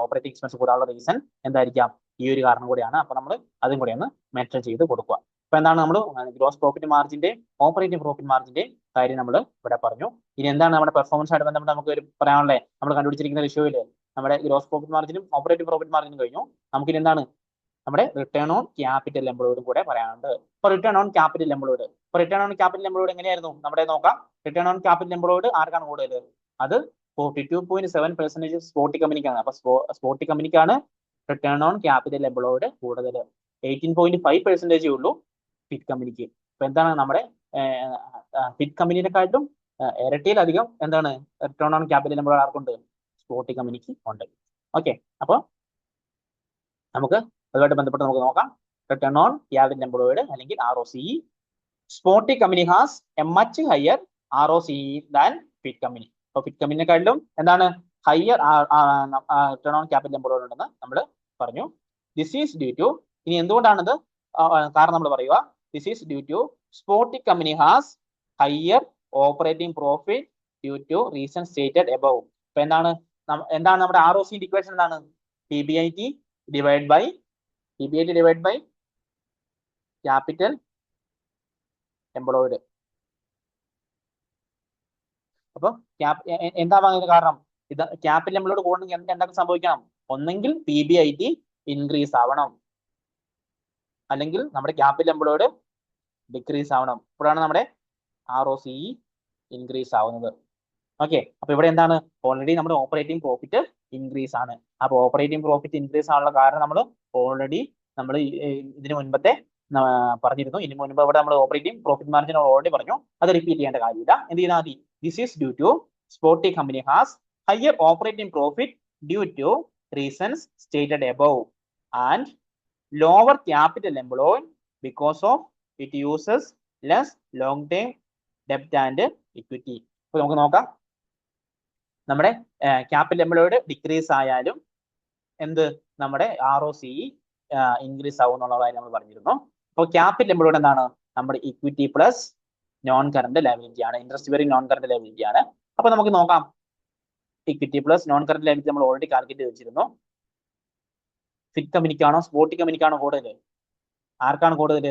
ഓപ്പറേറ്റിംഗ് എക്സ്പെൻസ് കൂടാനുള്ള റീസൺ എന്തായിരിക്കാം, ഈ ഒരു കാരണം കൂടിയാണ്. അപ്പൊ നമ്മൾ അതും കൂടി ഒന്ന് മെൻഷൻ ചെയ്ത് കൊടുക്കുക. അപ്പൊ എന്താണ്, നമ്മൾ ഗ്രോസ് പ്രോഫിറ്റ് മാർജിന്റെ ഓപ്പറേറ്റിംഗ് പ്രോഫിറ്റ് മാർജിന്റെ കാര്യം നമ്മൾ ഇവിടെ പറഞ്ഞു. ഇനി എന്താണ് നമ്മുടെ പെർഫോമൻസ് ആയിട്ട് ബന്ധപ്പെട്ട് നമുക്ക് ഒരു പറയാനുള്ളത്, നമ്മൾ കണ്ടുപിടിച്ചിരിക്കുന്ന റേഷ്യോയില് നമ്മുടെ ഗ്രോസ് പ്രോഫിറ്റ് മാർജിനും ഓപ്പറേറ്റിംഗ് പ്രോഫിറ്റ് മാർജിനും കഴിഞ്ഞു. നമുക്കിനി എന്താണ്, നമ്മുടെ റിട്ടേൺ ഓൺ ക്യാപിറ്റൽ എംപ്ലോയിഡും കൂടെ പറയാനുണ്ട്. ഇപ്പൊ റിട്ടേൺ ഓൺ ക്യാപിറ്റൽ എംപ്ലോയിഡ്, എങ്ങനെയായിരുന്നു നമ്മുടെ നോക്കാം. റിട്ടേൺ ഓൺ ക്യാപിറ്റൽ എംപ്ലോയിഡ് ആർക്കാണ് കൂടുതൽ, അത് 42.7% സ്പോർട്ടി കമ്പനിക്കാണ്. അപ്പൊ സ്പോർട്ടി കമ്പനിക്കാണ് റിട്ടേൺ ഓൺ ക്യാപിറ്റൽ എംപ്ലോയിഡ് കൂടുതൽ. 18.5% ഉള്ളൂ ഫിറ്റ് കമ്പനിക്ക്. അപ്പൊ എന്താണ്, നമ്മുടെ ഫിറ്റ് കമ്പനിയെക്കാട്ടും ഇരട്ടിയിലധികം എന്താണ് റിട്ടേൺ ഓൺ ക്യാപിറ്റൽ എംപ്ലോയിഡ് ആർക്കുണ്ട്, സ്പോർട്ടി കമ്പനിക്ക് ഉണ്ട്. ഓക്കെ, അപ്പൊ നമുക്ക് അതുമായിട്ട് ബന്ധപ്പെട്ട് നമുക്ക് നോക്കാം. റിട്ടേൺ ഓൺ ക്യാപിറ്റൽ എംപ്ലോയിഡ് അല്ലെങ്കിൽ ROCE. Sporty company has a much higher ROCE than Fit company. അപ്പൊ ഫിറ്റ് കമ്പനിയെക്കാട്ടിലും എന്താണ് higher return on capital employed ഉണ്ടെന്ന് നമ്മൾ പറഞ്ഞു. ദിസ് ഈസ് ഡ്യൂ ടു, ഇനി എന്തുകൊണ്ടാണിത് കാരണം നമ്മൾ പറയുക, this is due to sporty company has higher operating profit due to reason stated above. അപ്പൊ എന്താണ് നമ്മുടെ ROCE ഇക്വേഷൻ എന്താണ്, PBIT divide by capital employed. അപ്പൊ എന്താ പറയുന്നത് കാരണം, ഇത് ക്യാപിറ്റൽ എംപ്ലോയിഡ് കൂടണമെങ്കിൽ എന്തൊക്കെ സംഭവിക്കണം, ഒന്നെങ്കിൽ PBIT ഇൻക്രീസ് ആവണം, അല്ലെങ്കിൽ നമ്മുടെ ക്യാപിറ്റൽ എംപ്ലോയിഡ് ഡിക്രീസ് ആവണം. ഇപ്പോഴാണ് നമ്മുടെ ROCE ഇൻക്രീസ് ആവുന്നത്. ഓക്കെ, അപ്പൊ ഇവിടെ എന്താണ്, ഓൾറെഡി നമ്മുടെ ഓപ്പറേറ്റിംഗ് പ്രോഫിറ്റ് ഇൻക്രീസ് ആണ്. അപ്പൊ ഓപ്പറേറ്റിംഗ് പ്രോഫിറ്റ് ഇൻക്രീസ് ആണുള്ള കാരണം നമ്മൾ ഓൾറെഡി ഇതിനു മുൻപത്തെ പറഞ്ഞിരുന്നു. ഇതിന് മുൻപ് ഇവിടെ നമ്മൾ ഓപ്പറേറ്റിംഗ് പ്രോഫിറ്റ് മാർജിൻ ഓൾറെഡി പറഞ്ഞു, അത് റിപ്പീറ്റ് ചെയ്യേണ്ട കാര്യമില്ല. എന്ത് ചെയ്താൽ മതി, this is due to sporty company has higher operating profit due to reasons stated above and lower capital employed because of it uses less long term debt and equity. അപ്പോൾ നമുക്ക് നോക്കാം, നമ്മുടെ ക്യാപിറ്റൽ എംപ്ലോയ്ഡ് ഡിക്രീസ് ആയാലും എന്ത് നമ്മുടെ ROCE increase ആവും എന്നുള്ള കാര്യം നമ്മൾ പറഞ്ഞിരുന്നു. അപ്പോൾ ക്യാപിറ്റൽ എംപ്ലോയ്ഡ് എന്താണ്? നമ്മുടെ equity plus non current liability ആണ്, interest bearing non current liability ആണ്. അപ്പൊ നമുക്ക് നോക്കാം, equity plus non current liability നമ്മൾ ഓൾറെഡി കാൽക്കുലേറ്റ് വെച്ചിരുന്നു. ഫിറ്റ് കമ്പനിക്കാണോ സ്പോട്ടി കമ്പനിക്കാണോ കൂടുതൽ? ആർക്കാണ് കൂടുതൽ?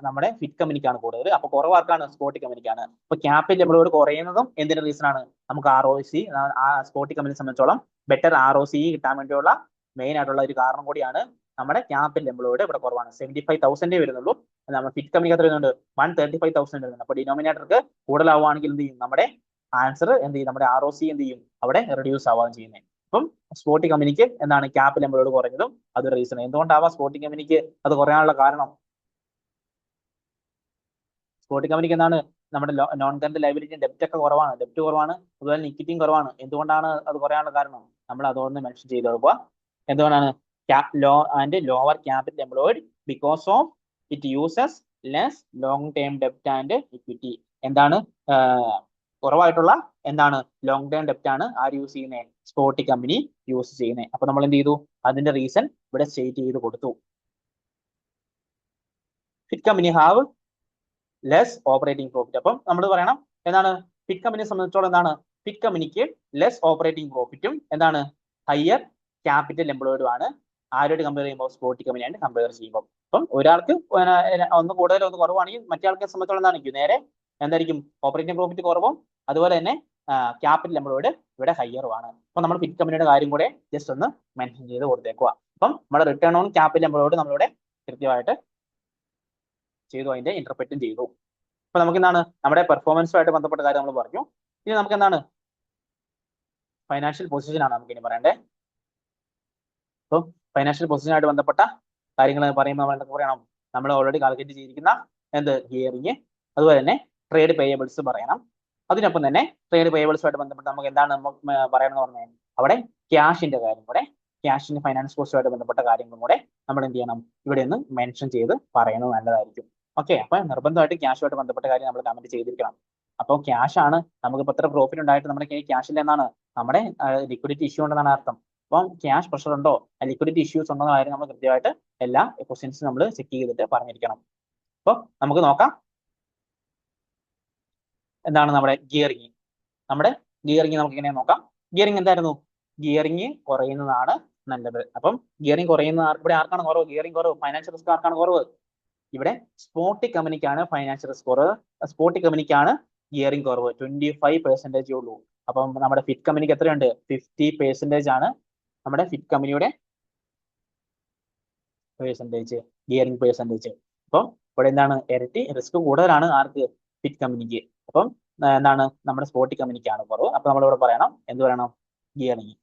നമ്മുടെ ഫിറ്റ് കമ്പനിക്കാണ് കൂടുതൽ. അപ്പൊ കുറവ് ആർക്കാണ്? സ്പോട്ടി കമ്പനിക്കാണ്. അപ്പൊ ക്യാപിറ്റൽ എംപ്ലോയ്ഡ് കുറയുന്നതും എന്തിന്റെ റീസൺ ആണ്? നമുക്ക് ROCE സ്പോട്ടി കമ്പനിയെ സംബന്ധിച്ചോളം ബെറ്റർ ROCE കിട്ടാൻ വേണ്ടിയുള്ള മെയിൻ ആയിട്ടുള്ള ഒരു കാരണം കൂടിയാണ്. നമ്മുടെ ക്യാപിറ്റൽ എംപ്ലോയ്ഡ് ഇവിടെ കുറവാണ്, 75,000 വരുന്നുള്ളൂ. നമ്മൾ ഫിറ്റ് കമ്പനിക്ക് എത്ര വരുന്നുണ്ട്? 135,000 വരുന്നുണ്ട്. അപ്പൊ ഡിനോമിനേറ്റർക്ക് കൂടുതലാവുകയാണെങ്കിൽ എന്ത് ചെയ്യും? നമ്മുടെ ആൻസർ എന്ത് ചെയ്യും? നമ്മുടെ ROCE എന്ത് ചെയ്യും? അവിടെ റെഡ്യൂസ് ആവുകയാണ് ചെയ്യുന്നത്. അപ്പം സ്പോട്ടി കമ്പനിക്ക് എന്താണ് ക്യാപിറ്റൽ എംപ്ലോയ്ഡ് കുറഞ്ഞതും അതൊരു റീസൺ. എന്തുകൊണ്ടാവാം സ്പോട്ടി കമ്പനിക്ക് അത് കുറയാനുള്ള കാരണം? സ്പോട്ടി കമ്പനിക്ക് എന്താണ്? നമ്മുടെ നോൺ കറന്റ് ലയബിലിറ്റി ഡെപ്റ്റ് ഒക്കെ കുറവാണ്, ഡെപ്റ്റ് കുറവാണ്, അതുപോലെ ഇക്വിറ്റിയും കുറവാണ്. എന്തുകൊണ്ടാണ് അത് കുറയാനുള്ള കാരണം? നമ്മൾ അതൊന്ന് മെൻഷൻ ചെയ്ത് കൊടുക്കുക. എന്തുകൊണ്ടാണ്? Lower capital employed because of it uses less long term ഡെപ്റ്റ് ആൻഡ് ഇക്വിറ്റി. എന്താണ് കുറവായിട്ടുള്ള? എന്താണ് ലോങ് ടേം ഡെപ്റ്റ് ആണ് ആര് യൂസ് ചെയ്യുന്നത്? സ്പോട്ടി കമ്പനി യൂസ് ചെയ്യുന്നത്. അപ്പൊ നമ്മൾ എന്ത് ചെയ്തു? അതിന്റെ റീസൺ ഇവിടെ സ്റ്റേറ്റ് ചെയ്ത് കൊടുത്തു. Fit company have less operating profit. അപ്പം നമ്മൾ പറയണം എന്താണ്? ഫിറ്റ് കമ്പനിയെ സംബന്ധിച്ചോളം എന്താണ്? ഫിറ്റ് കമ്പനിക്ക് ലെസ് ഓപ്പറേറ്റിംഗ് പ്രോഫിറ്റും എന്താണ് ഹയർ ക്യാപിറ്റൽ എംപ്ലോയ്ഡും ആണ്. ആരോട് കമ്പയർ ചെയ്യുമ്പോൾ? സ്പോട്ടി കമ്പനിയായിട്ട് കമ്പയർ ചെയ്യുമ്പോൾ. അപ്പം ഒരാൾക്ക് ഒന്ന് കൂടുതൽ ഒന്ന് കുറവാണെങ്കിൽ മറ്റേ ആൾക്കാരെ സംബന്ധിച്ചോളം എന്തായിരിക്കും? നേരെ എന്തായിരിക്കും? ഓപ്പറേറ്റിംഗ് പ്രോഫിറ്റ് കുറവും അതുപോലെ തന്നെ ക്യാപിറ്റൽ എംപ്ലോയ്ഡ് ഇവിടെ ഹയറുമാണ്. അപ്പൊ നമ്മൾ ഫിറ്റ് കമ്പനിയുടെ കാര്യം കൂടെ ജസ്റ്റ് ഒന്ന് മെൻഷൻ ചെയ്ത് കൊടുത്തേക്കുക. അപ്പം നമ്മുടെ റിട്ടേൺ ഓൺ ക്യാപിറ്റൽ എംപ്ലോയ്ഡ് നമ്മളിവിടെ കൃത്യമായിട്ട് ചെയ്തു, അതിന്റെ ഇന്റർപ്രറ്റും ചെയ്തു. അപ്പൊ നമുക്ക് എന്താണ്? നമ്മുടെ പെർഫോമൻസുമായിട്ട് ബന്ധപ്പെട്ട കാര്യം നമ്മൾ പറഞ്ഞു. ഇനി നമുക്ക് എന്താണ്? ഫൈനാൻഷ്യൽ പൊസിഷൻ ആണ് നമുക്ക് ഇനി പറയണ്ടേ. അപ്പം ഫൈനാൻഷ്യൽ പൊസിഷനായിട്ട് ബന്ധപ്പെട്ട കാര്യങ്ങൾ പറയുമ്പോൾ നമ്മൾ എന്തൊക്കെ പറയണം? നമ്മൾ ഓൾറെഡി കാൽക്കുലേറ്റ് ചെയ്തിരിക്കുന്ന എന്ത് ഗിയറിങ്, അതുപോലെ തന്നെ ട്രേഡ് പേയബിൾസ് പറയണം. അതിനൊപ്പം തന്നെ ട്രേഡ് പേയബിൾസുമായിട്ട് ബന്ധപ്പെട്ട് നമുക്ക് എന്താണ് പറയണമെന്ന് പറഞ്ഞാൽ അവിടെ ക്യാഷിന്റെ കാര്യം കൂടെ, ക്യാഷിന്റെ ഫൈനാൻസ് കോസ്റ്റുമായിട്ട് ബന്ധപ്പെട്ട കാര്യങ്ങളും കൂടെ നമ്മൾ എന്ത് ചെയ്യണം? ഇവിടെ ഒന്ന് മെൻഷൻ ചെയ്ത് പറയുന്നത് നല്ലതായിരിക്കും. ഓക്കെ, അപ്പൊ നിർബന്ധമായിട്ട് ക്യാഷുമായിട്ട് ബന്ധപ്പെട്ട കാര്യം നമ്മൾ കമന്റ് ചെയ്തിരിക്കണം. അപ്പോൾ ക്യാഷ് ആണ് നമുക്ക് ഇപ്പൊ എത്ര പ്രോഫിറ്റ് ഉണ്ടായിട്ട് നമ്മുടെ ക്യാഷിൽ എന്നാണ് നമ്മുടെ ലിക്വിഡിറ്റി ഇഷ്യൂ ഉണ്ടെന്നാണ് അർത്ഥം. അപ്പം ക്യാഷ് പ്രഷർ ഉണ്ടോ, ലിക്വിഡിറ്റി ഇഷ്യൂസ് ഉണ്ടോ എന്ന കാര്യം നമ്മൾ കൃത്യമായിട്ട് എല്ലാ ക്വസ്റ്റ്യൻസും നമ്മൾ ചെക്ക് ചെയ്തിട്ട് പറഞ്ഞിരിക്കണം. അപ്പോൾ നമുക്ക് നോക്കാം എന്താണ് നമ്മുടെ ഗിയറിങ്. നമ്മുടെ ഗിയറിങ് നമുക്ക് എങ്ങനെ നോക്കാം? ഗിയറിങ് എന്തായിരുന്നു? ഗിയറിങ് കുറയുന്നതാണ് നല്ലത്. അപ്പം ഗിയറിങ് കുറയുന്ന ഇവിടെ ആർക്കാണ് കുറവ്? ഗിയറിങ് കുറവ് ഫൈനാൻഷ്യൽ റിസ്ക് ആർക്കാണ് കുറവ്? ഇവിടെ സ്പോട്ടി കമ്പനിക്കാണ് ഫൈനാൻഷ്യൽ റിസ്ക് കുറവ്, സ്പോട്ടി കമ്പനിക്കാണ് ഗിയറിങ് കുറവ്. 25% ഉള്ളൂ. അപ്പം നമ്മുടെ ഫിറ്റ് കമ്പനിക്ക് എത്രയുണ്ട്? 50% ആണ് നമ്മുടെ ഫിറ്റ് കമ്പനിയുടെ പെർസെൻറ്റേജ്, ഗിയറിങ് പെർസെൻറ്റേജ്. അപ്പം ഇവിടെ എന്താണ്? ഇരട്ടി റിസ്ക് കൂടുതലാണ് ആർക്ക്? ഫിറ്റ് കമ്പനിക്ക്. അപ്പം എന്താണ്? നമ്മുടെ സ്പോട്ടി കമ്പനിക്കാണ് കുറവ്. അപ്പൊ നമ്മളിവിടെ പറയണം എന്ത് പറയണം? Gearing.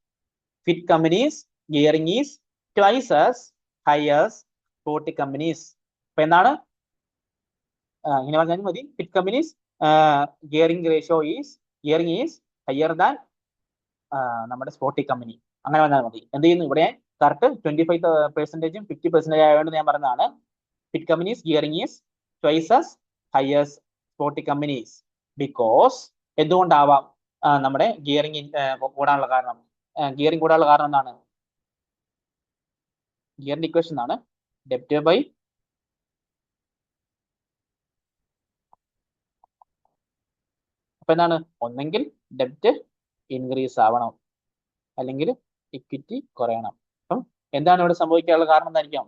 Fit company's gearing is twice as high as Spotty company's. അപ്പൊ എന്താണ്? ഇങ്ങനെ പറഞ്ഞാൽ മതി. Fit company's gearing ratio gearing is higher than നമ്മുടെ സ്പോട്ടി കമ്പനി. അങ്ങനെ പറഞ്ഞാൽ മതി. എന്ത് ചെയ്യുന്നു? ഇവിടെ കറക്റ്റ് 25%ഉം 50% ആയതുകൊണ്ട് ഞാൻ പറഞ്ഞതാണ് Fit company's gearing is twice as high as Spotty company's. Because എന്തുകൊണ്ടാവാം നമ്മുടെ ഗിയറിങ് കൂടാനുള്ള കാരണം? ഗിയറിങ് കൂടാനുള്ള കാരണം എന്താണ്? ഗിയറിന്റെ ഇക്വേഷൻ ആണ് ഡെപ്റ്റ് ബൈ അപ്പൊ എന്താണ്? ഒന്നെങ്കിൽ ഡെപ്റ്റ് ഇൻക്രീസ് ആവണം, അല്ലെങ്കിൽ ഇക്വിറ്റി കുറയണം. അപ്പം എന്താണ് ഇവിടെ സംഭവിക്കാനുള്ള കാരണം എന്തായിരിക്കാം?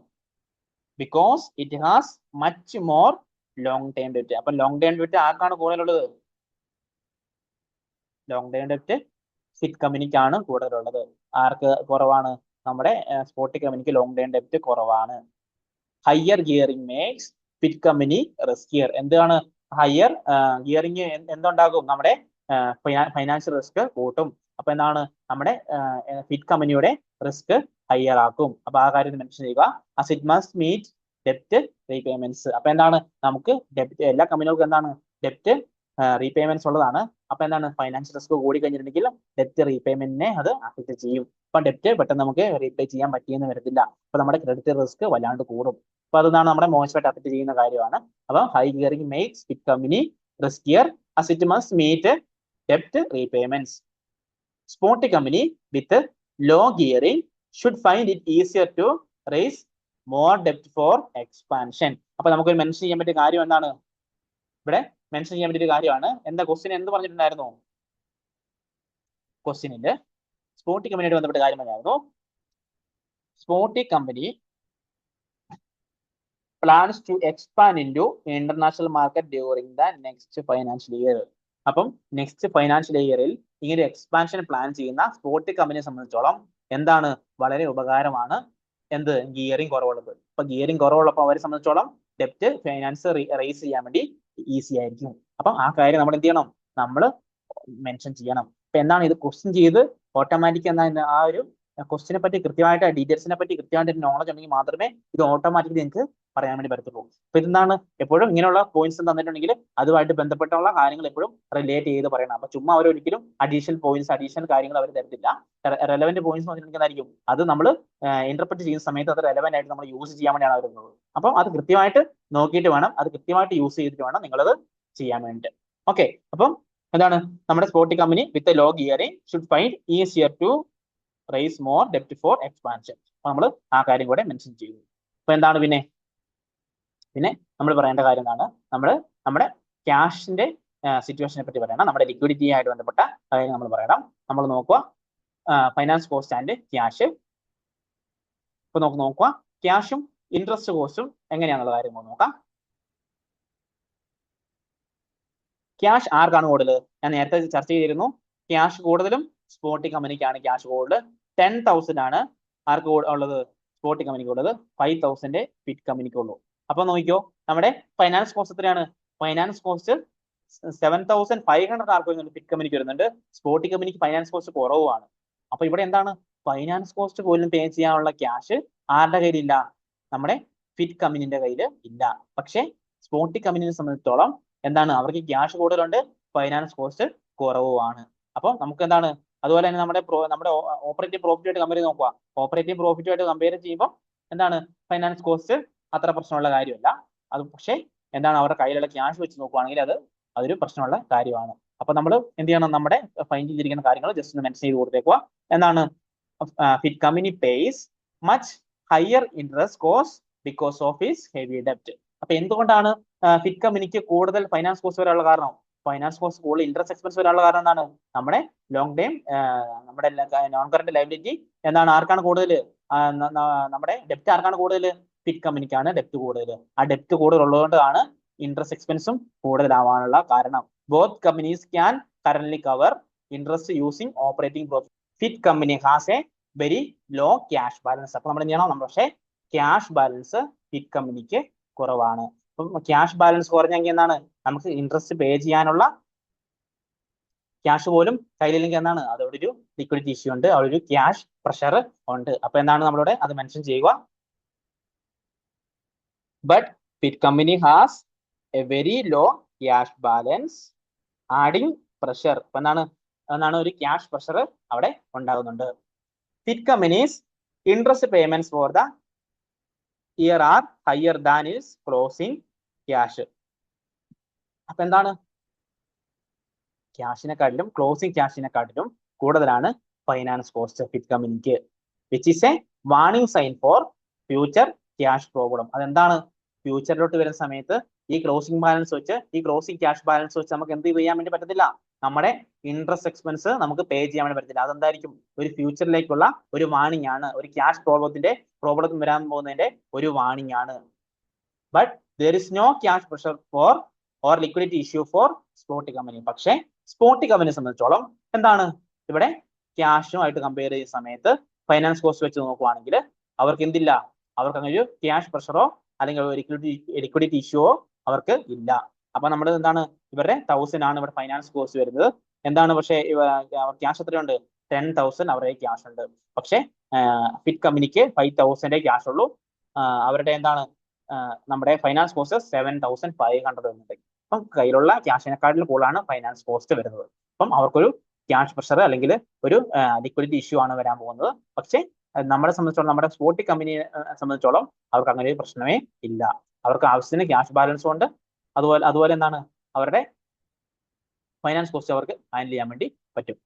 Because it has much more long term ഡെപ്റ്റ്. അപ്പൊ ലോങ് ടേം ഡെപ്റ്റ് ആർക്കാണ് കൂടുതലുള്ളത്? ലോങ് ടേം ഡെപ്റ്റ് ഫിറ്റ് കമ്പനിക്കാണ് കൂടുതലുള്ളത്. ആർക്ക് കുറവാണ്? നമ്മുടെ സ്പോട്ടി കമ്പനിക്ക് ലോങ് ടേം ഡെപ്റ്റ് കുറവാണ്. Higher gearing makes fit company riskier. എന്താണ് ഹയർ ഗിയറിംഗ്? എന്തുണ്ടാകും? നമ്മുടെ ഫൈനാൻഷ്യൽ റിസ്ക് കൂട്ടും. അപ്പൊ എന്താണ്? നമ്മുടെ ഫിറ്റ് കമ്പനിയുടെ റിസ്ക് ഹയർ ആക്കും. അപ്പൊ ആ കാര്യം മെൻഷൻ ചെയ്യുക. as it must meet debt repayments. അപ്പൊ എന്താണ്? നമുക്ക് ഡെപ്റ്റ് എല്ലാ കമ്പനികൾക്കും എന്താണ്? ഡെപ്റ്റ് റീപേയ്മെന്റ്സ് ഉള്ളതാണ്. അപ്പൊ എന്താണ് ഫൈനാൻഷ്യൽ റിസ്ക് കൂടി കഴിഞ്ഞിട്ടുണ്ടെങ്കിൽ ഡെപ്റ്റ് റീപേയ്മെന്റിനെ അത് അഫക്ട് ചെയ്യും. അപ്പൊ ഡെപ്റ്റ് പെട്ടെന്ന് നമുക്ക് റീപേ ചെയ്യാൻ പറ്റിയെന്ന് വരത്തില്ല. അപ്പൊ നമ്മുടെ ക്രെഡിറ്റ് റിസ്ക് വല്ലാണ്ട് കൂടും. അപ്പൊ അതാണ് നമ്മുടെ മോശമായിട്ട് അഫക്ട് ചെയ്യുന്ന കാര്യമാണ്. അപ്പൊ high gearing makes big company riskier as it must meet debt repayments. Sporty company with low gearing should find it easier to raise more debt for expansion. അപ്പൊ നമുക്ക് മെൻഷൻ ചെയ്യാൻ പറ്റിയ കാര്യം എന്താണ്? ഇവിടെ മെൻഷൻ ചെയ്യാൻ പറ്റിയ കാര്യമാണ്. എന്താ ക്വസ്റ്റ്യൻ എന്ത് പറഞ്ഞിട്ടുണ്ടായിരുന്നു? ക്വസ്റ്റ്യനില് സ്പോർട്ടി കമ്പനിയായിട്ട് ബന്ധപ്പെട്ട കാര്യം പറഞ്ഞായിരുന്നു. Sporty company plans to expand into international market during the next financial year. അപ്പം നെക്സ്റ്റ് ഫൈനാൻഷ്യൽ ഇയറിൽ ഇങ്ങനെ എക്സ്പാൻഷൻ പ്ലാൻ ചെയ്യുന്ന സ്പോർട്ടി കമ്പനിയെ സംബന്ധിച്ചോളം എന്താണ് വളരെ ഉപകാരമാണ് എന്ത് ഗിയറിംഗ് കുറവുള്ളത്. അപ്പൊ ഗിയറിംഗ് കുറവുള്ളപ്പോൾ അവരെ സംബന്ധിച്ചോളം ഡെപ്റ്റ് ഫൈനാൻസ് റേസ് ചെയ്യാൻ വേണ്ടി ഈസി ആയിരിക്കും. അപ്പം ആ കാര്യം നമ്മൾ എന്ത് ചെയ്യണം? നമ്മൾ മെൻഷൻ ചെയ്യണം. അപ്പൊ എന്താണ് ഇത് ക്വസ്റ്റ്യൻ ചെയ്ത് ഓട്ടോമാറ്റിക് എന്നാ ആ ഒരു ക്വസ്റ്റിനെ പറ്റി കൃത്യമായിട്ട് ഡീറ്റെയിൽസിനെ പറ്റി കൃത്യമായിട്ട് നോളജ് ഉണ്ടെങ്കിൽ മാത്രമേ ഇത് ഓട്ടോമാറ്റിക്കലി നിങ്ങൾക്ക് പറയാൻ വേണ്ടി പറ്റത്തുള്ളൂ. അപ്പൊ ഇതെന്താണ് എപ്പോഴും ഇങ്ങനെയുള്ള പോയിന്റ്സ് തന്നിട്ടുണ്ടെങ്കിൽ അതുമായിട്ട് ബന്ധപ്പെട്ടുള്ള കാര്യങ്ങൾ എപ്പോഴും റിലേറ്റ് ചെയ്ത് പറയണം. അപ്പൊ ചുമ്മാ അവർ ഒരിക്കലും അഡീഷണൽ പോയിന്റ്സ് അഡീഷണൽ കാര്യങ്ങൾ അവർ തരത്തില്ല. റെലവെന്റ് പോയിന്റ്സ് പറഞ്ഞിട്ടുണ്ടെങ്കിൽ അത് നമ്മൾ ഇന്റർപ്രറ്റ് ചെയ്യുന്ന സമയത്ത് അത് റെലവെന്റ് ആയിട്ട് നമ്മൾ യൂസ് ചെയ്യാൻ വേണ്ടിയാണ് വരുന്നത്. അപ്പം അത് കൃത്യമായിട്ട് നോക്കിയിട്ട് വേണം, അത് കൃത്യമായിട്ട് യൂസ് ചെയ്തിട്ട് വേണം നിങ്ങളത് ചെയ്യാൻ വേണ്ടിയിട്ട്. ഓക്കെ, അപ്പം എന്താണ് നമ്മുടെ sporty company with low gearing should find easier to raise more ഡെപ്റ്റ് ഫോർ എക്സ്പാൻഷൻ. അപ്പൊ നമ്മൾ ആ കാര്യം കൂടെ മെൻഷൻ ചെയ്തു. അപ്പൊ എന്താണ് പിന്നെ നമ്മൾ പറയേണ്ട കാര്യം എന്താണ്? നമ്മുടെ ക്യാഷിന്റെ സിറ്റുവേഷനെ പറ്റി പറയണം. നമ്മുടെ ലിക്വിഡിറ്റി ആയിട്ട് ബന്ധപ്പെട്ട കാര്യം നമ്മൾ പറയണം. നമ്മൾ നോക്കുക ഫൈനാൻസ് കോസ്റ്റ് ആൻഡ് ക്യാഷ്. ഇപ്പൊ നോക്കുക ക്യാഷും ഇൻട്രസ്റ്റ് കോസ്റ്റും എങ്ങനെയാണെന്നുള്ള കാര്യം നോക്കാം. ക്യാഷ് ആർക്കാണ് കൂടുതൽ? ഞാൻ നേരത്തെ ചർച്ച ചെയ്തിരുന്നു. ക്യാഷ് കൂടുതലും സ്പോർട്ടി കമ്പനിക്കാണ് ക്യാഷ് കൂടുതൽ. 10,000 ആണ് ആർക്ക് ഉള്ളത്? സ്പോർട്ടി കമ്പനിക്ക് ഉള്ളത്. 5,000 ഫിറ്റ് കമ്പനിക്ക് ഉള്ളൂ. അപ്പൊ നോക്കിക്കോ, നമ്മുടെ ഫൈനാൻസ് കോസ്റ്റ് എത്രയാണ്? ഫൈനാൻസ് കോസ്റ്റ് 7,500 ആർക്ക് വരുന്നുണ്ട്? ഫിറ്റ് കമ്പനിക്ക് വരുന്നുണ്ട്. സ്പോർട്ടി കമ്പനിക്ക് ഫൈനാൻസ് കോസ്റ്റ് കുറവാണ്. അപ്പൊ ഇവിടെ എന്താണ്? ഫൈനാൻസ് കോസ്റ്റ് പോലും പേ ചെയ്യാനുള്ള ക്യാഷ് ആരുടെ കയ്യിലില്ല? നമ്മുടെ ഫിറ്റ് കമ്പനിന്റെ കയ്യിൽ ഇല്ല. പക്ഷെ സ്പോർട്ടി കമ്പനിയെ സംബന്ധിച്ചിടത്തോളം എന്താണ്? അവർക്ക് ക്യാഷ് കൂടുതലുണ്ട്, ഫൈനാൻസ് കോസ്റ്റ് കുറവുമാണ്. അപ്പൊ നമുക്ക് എന്താണ്? അതുപോലെ തന്നെ നമ്മുടെ ഓപ്പറേറ്റീവ് പ്രോഫിറ്റ് കമ്പയർ നോക്കുക. ഓപ്പറേറ്റീവ് പ്രോഫിറ്റുമായിട്ട് കമ്പയർ ചെയ്യുമ്പോൾ എന്താണ്? ഫൈനാൻസ് കോസ്റ്റ് അത്ര പ്രശ്നമുള്ള കാര്യമല്ല. അത് പക്ഷേ എന്താണ്? അവരുടെ കയ്യിലുള്ള ക്യാഷ് വെച്ച് നോക്കുകയാണെങ്കിൽ അതൊരു പ്രശ്നമുള്ള കാര്യമാണ്. അപ്പൊ നമ്മൾ എന്ത് ചെയ്യണം? നമ്മുടെ ഫൈൻ ചെയ്തിരിക്കുന്ന കാര്യങ്ങൾ ജസ്റ്റ് ഒന്ന് മെൻഷൻ ചെയ്ത് കൊടുത്തേക്കുക. എന്താണ്? Fit company pays much higher interest cost because of his heavy ഡെപ്റ്റ്. അപ്പൊ എന്തുകൊണ്ടാണ് ഫിറ്റ് കമ്പനിക്ക് കൂടുതൽ ഫൈനാൻസ് കോസ്റ്റ് വരാനുള്ള കാരണം? ഫൈനാൻസ് കോസ്റ്റ് കൂടുതൽ ഇൻട്രസ്റ്റ് എക്സ്പെൻസ് വരാനുള്ള കാരണം എന്താണ്? നമ്മുടെ ലോങ് ടൈം നമ്മുടെ നോൺ കറന്റ് ലയബിലിറ്റി എന്താണ്? ആർക്കാണ് കൂടുതൽ? നമ്മുടെ ഡെപ്റ്റ് ആർക്കാണ് കൂടുതൽ? ഫിറ്റ് കമ്പനിക്കാണ് ഡെപ്റ്റ് കൂടുതൽ. ആ ഡെപ്റ്റ് കൂടുതൽ ഉള്ളതുകൊണ്ടാണ് ഇൻട്രസ്റ്റ് എക്സ്പെൻസും കൂടുതലാവാനുള്ള കാരണം. Both companies can currently cover interest using operating profit. Fit company has a very low cash balance. അപ്പൊ നമ്മൾ എന്ത് ചെയ്യണം? പക്ഷേ ക്യാഷ് ബാലൻസ് ഫിറ്റ് കമ്പനിക്ക് കുറവാണ്. അപ്പം ക്യാഷ് ബാലൻസ് കുറഞ്ഞെങ്കിൽ എന്താണ്? നമുക്ക് ഇൻട്രസ്റ്റ് പേ ചെയ്യാനുള്ള ക്യാഷ് പോലും കയ്യിലില്ലെങ്കിൽ എന്താണ്? അതോടെ ഒരു ലിക്വിഡിറ്റി ഇഷ്യൂ ഉണ്ട്, അവിടെ ഒരു ക്യാഷ് പ്രഷർ ഉണ്ട്. അപ്പൊ എന്താണ് നമ്മളിവിടെ അത് മെൻഷൻ ചെയ്യുക. But fit company has a very low cash balance adding pressure. അപ്പൊ എന്താണ് ഒരു ക്യാഷ് പ്രഷർ അവിടെ ഉണ്ടാകുന്നുണ്ട്. Fit company's interest payments for the year are higher than is closing cash. അപ്പൊ എന്താണ്? ക്യാഷിനെക്കാട്ടിലും ക്ലോസിംഗ് ക്യാഷിനെക്കാട്ടിലും കൂടുതലാണ് ഫൈനാൻസ് കോസ്റ്റ് ഫിറ്റ് കമ്പനിക്ക്, which is a warning sign for future cash problem. അതെന്താണ്? ഫ്യൂച്ചറിലോട്ട് വരുന്ന സമയത്ത് ഈ ക്ലോസിംഗ് ബാലൻസ് വെച്ച് ഈ ക്ലോസിംഗ് ക്യാഷ് ബാലൻസ് വെച്ച് നമുക്ക് എന്ത് ചെയ്യാൻ വേണ്ടി പറ്റത്തില്ല? നമ്മുടെ ഇൻട്രസ്റ്റ് എക്സ്പെൻസ് നമുക്ക് പേ ചെയ്യാൻ വേണ്ടി പറ്റത്തില്ല. അതെന്തായിരിക്കും? ഒരു ഫ്യൂച്ചറിലേക്കുള്ള ഒരു വാർണിംഗ് ആണ്, ഒരു ക്യാഷ് പ്രോബ്ലം വരാൻ പോകുന്നതിന്റെ ഒരു വാർണിംഗ് ആണ്. But there is no cash pressure for or liquidity issue for sporty company. പക്ഷേ സ്പോർട്ടി കമ്പനിയെ സംബന്ധിച്ചോളം എന്താണ്? ഇവിടെ ക്യാഷുമായിട്ട് കമ്പയർ ചെയ്യുന്ന സമയത്ത് ഫൈനാൻസ് കോസ്റ്റ് വെച്ച് നോക്കുവാണെങ്കിൽ അവർക്ക് എന്തില്ല? അവർക്ക് അങ്ങനെ ഒരു ക്യാഷ് പ്രഷറോ അല്ലെങ്കിൽ ലിക്വിഡിറ്റി ഇഷ്യൂവോ അവർക്ക് ഇല്ല. അപ്പൊ നമ്മൾ എന്താണ്? ഇവരുടെ 1,000 ആണ് ഇവിടെ ഫൈനാൻസ് കോസ്റ്റ് വരുന്നത്. എന്താണ്? പക്ഷേ ക്യാഷ് എത്രയുണ്ട്? 10,000 അവരുടെ ക്യാഷ് ഉണ്ട്. പക്ഷേ ഫിറ്റ് കമ്പനിക്ക് 5,000 ക്യാഷ് ഉള്ളൂ. അവരുടെ എന്താണ്? നമ്മുടെ ഫൈനാൻസ് കോസ്റ്റ് 7,500 വരുന്നുണ്ട്. അപ്പം കയ്യിലുള്ള ക്യാഷിനെക്കാട്ടിലും കൂടുതലാണ് ഫൈനാൻസ് കോസ്റ്റ് വരുന്നത്. അപ്പം അവർക്കൊരു ക്യാഷ് പ്രഷർ അല്ലെങ്കിൽ ഒരു ലിക്വിഡിറ്റി ഇഷ്യൂ ആണ് വരാൻ പോകുന്നത്. പക്ഷേ നമ്മളെ സംബന്ധിച്ചോളം, നമ്മുടെ സ്പോട്ടി കമ്പനിയെ സംബന്ധിച്ചോളം അവർക്ക് അങ്ങനെ ഒരു പ്രശ്നമേ ഇല്ല. അവർക്ക് ആവശ്യത്തിന് ക്യാഷ് ബാലൻസും ഉണ്ട്. അതുപോലെ എന്താണ് അവരുടെ ഫൈനാൻസ് കോസ്റ്റ് അവർക്ക് ഹാൻഡിൽ ചെയ്യാൻ വേണ്ടി പറ്റും.